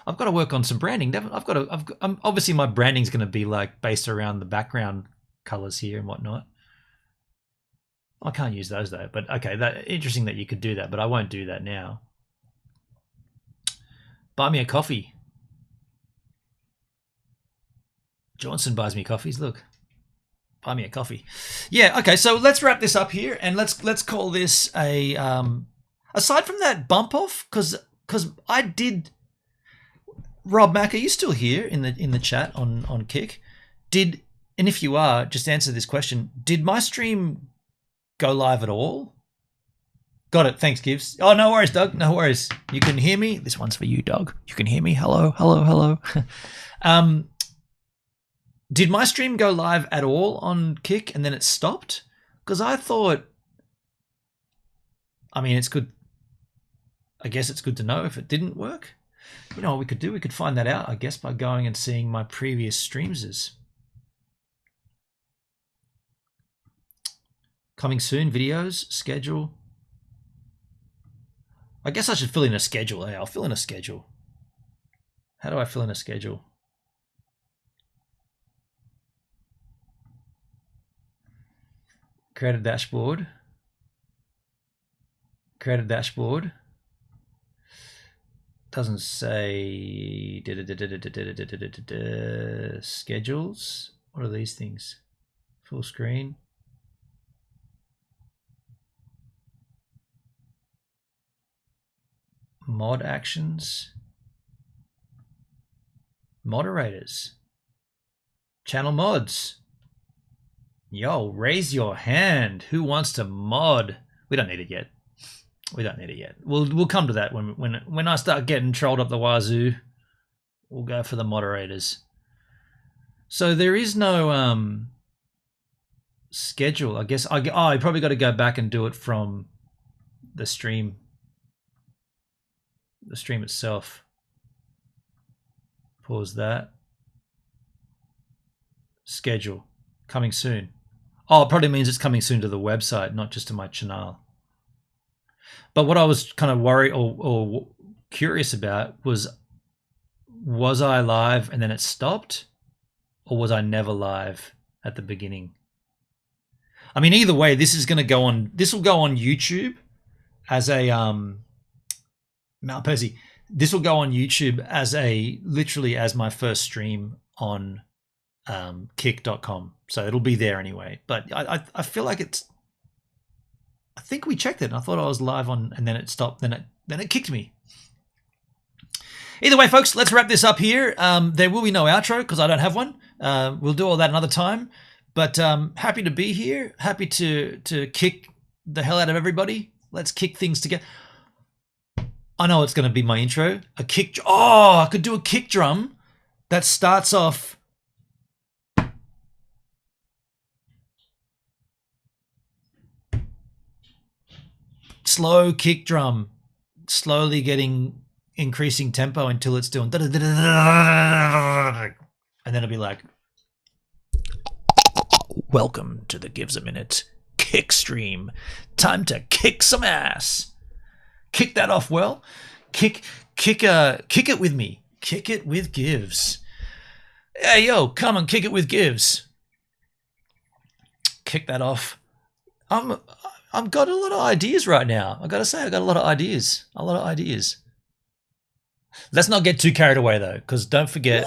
I've got to work on some branding. Obviously my branding's going to be like based around the background colors here and whatnot. I can't use those though, but okay, interesting that you could do that, but I won't do that now. Buy me a coffee. Johnson buys me coffees. Look, buy me a coffee. Yeah. Okay. So let's wrap this up here, and let's call this a. Aside from that bump off, because I did. Rob Mack, are you still here in the chat on Kick? And if you are, just answer this question: did my stream go live at all? Got it. Thanks, Gibbs. Oh, no worries, Doug. No worries. You can hear me. This one's for you, Doug. You can hear me. Hello. Did my stream go live at all on Kick and then it stopped? Because I thought, I mean, it's good. I guess it's good to know if it didn't work. You know what we could do? We could find that out, I guess, by going and seeing my previous streams. Coming soon, videos, schedule. I guess I should fill in a schedule. Hey, I'll fill in a schedule. How do I fill in a schedule? Create a dashboard. Create a dashboard. Doesn't say schedules. What are these things? Full screen. Mod actions. Moderators. Channel mods. Yo, raise your hand. Who wants to mod? We don't need it yet. We don't need it yet. We'll come to that when I start getting trolled up the wazoo. We'll go for the moderators. So there is no schedule. I guess I probably got to go back and do it from the stream. the stream itself. Pause that. Schedule. Coming soon. Oh, it probably means it's coming soon to the website, not just to my channel. But what I was kind of worried or curious about was I live and then it stopped? Or was I never live at the beginning? I mean, either way, this is going to go on. This will go on YouTube as a Malpezi. This will go on YouTube as literally as my first stream on kick.com. So it'll be there anyway. But I feel like it's. I think we checked it. And I thought I was live on, and then it stopped. Then it kicked me. Either way, folks, let's wrap this up here. There will be no outro because I don't have one. We'll do all that another time. But happy to be here. Happy to kick the hell out of everybody. Let's kick things together. I know it's going to be my intro. A kick. Oh, I could do a kick drum that starts off. Slow kick drum, slowly increasing tempo until it's doing, and then it'll be like, welcome to the Gives a Minute kick stream. Time to kick some ass. Kick that off well. Kick it with me. Kick it with Gives. Hey yo, come and kick it with Gives. Kick that off. I've got a lot of ideas right now. I got to say, I got a lot of ideas. Let's not get too carried away though, because don't forget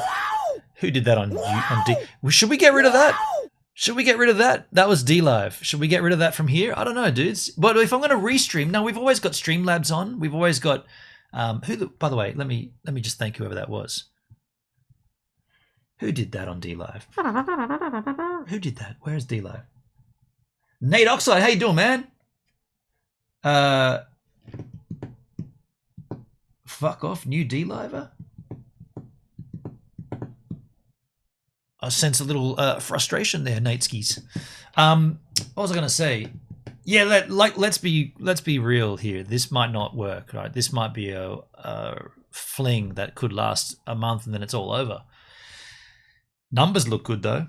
who did that on D. Should we get rid of that? Should we get rid of that? That was D Live. Should we get rid of that from here? I don't know, dudes. But if I'm going to restream, now we've always got Streamlabs on. We've always got by the way, let me just thank whoever that was. Who did that on D Live? Who did that? Where's D Live? Nate Oxide, how you doing, man? Fuck off, new D-Liver? I sense a little frustration there, Nate Skis. What was I going to say? Yeah, let's be real here. This might not work, right? This might be a fling that could last a month and then it's all over. Numbers look good though.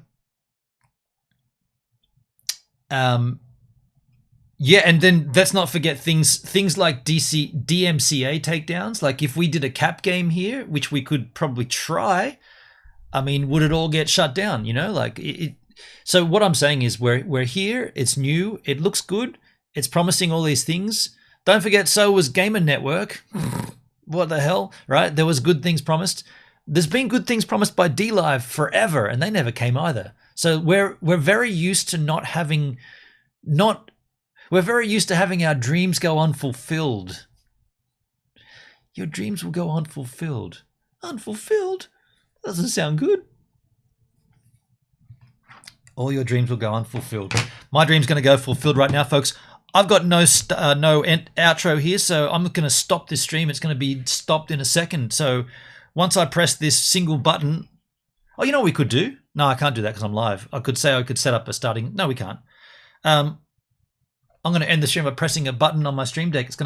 Yeah, and then let's not forget things like DMCA takedowns. Like if we did a cap game here, which we could probably try, I mean, would it all get shut down? You know, like it. So what I'm saying is we're here. It's new. It looks good. It's promising all these things. Don't forget, so was Gamer Network. What the hell, right? There was good things promised. There's been good things promised by D-Live forever, and they never came either. So we're very used to we're very used to having our dreams go unfulfilled. Your dreams will go unfulfilled. Unfulfilled? Doesn't sound good. All your dreams will go unfulfilled. My dream's going to go fulfilled right now, folks. I've got no outro here, so I'm going to stop this stream. It's going to be stopped in a second. So once I press this single button... Oh, you know what we could do? No, I can't do that because I'm live. I could say I could set up a starting... No, we can't. I'm going to end the stream by pressing a button on my stream deck. It's going to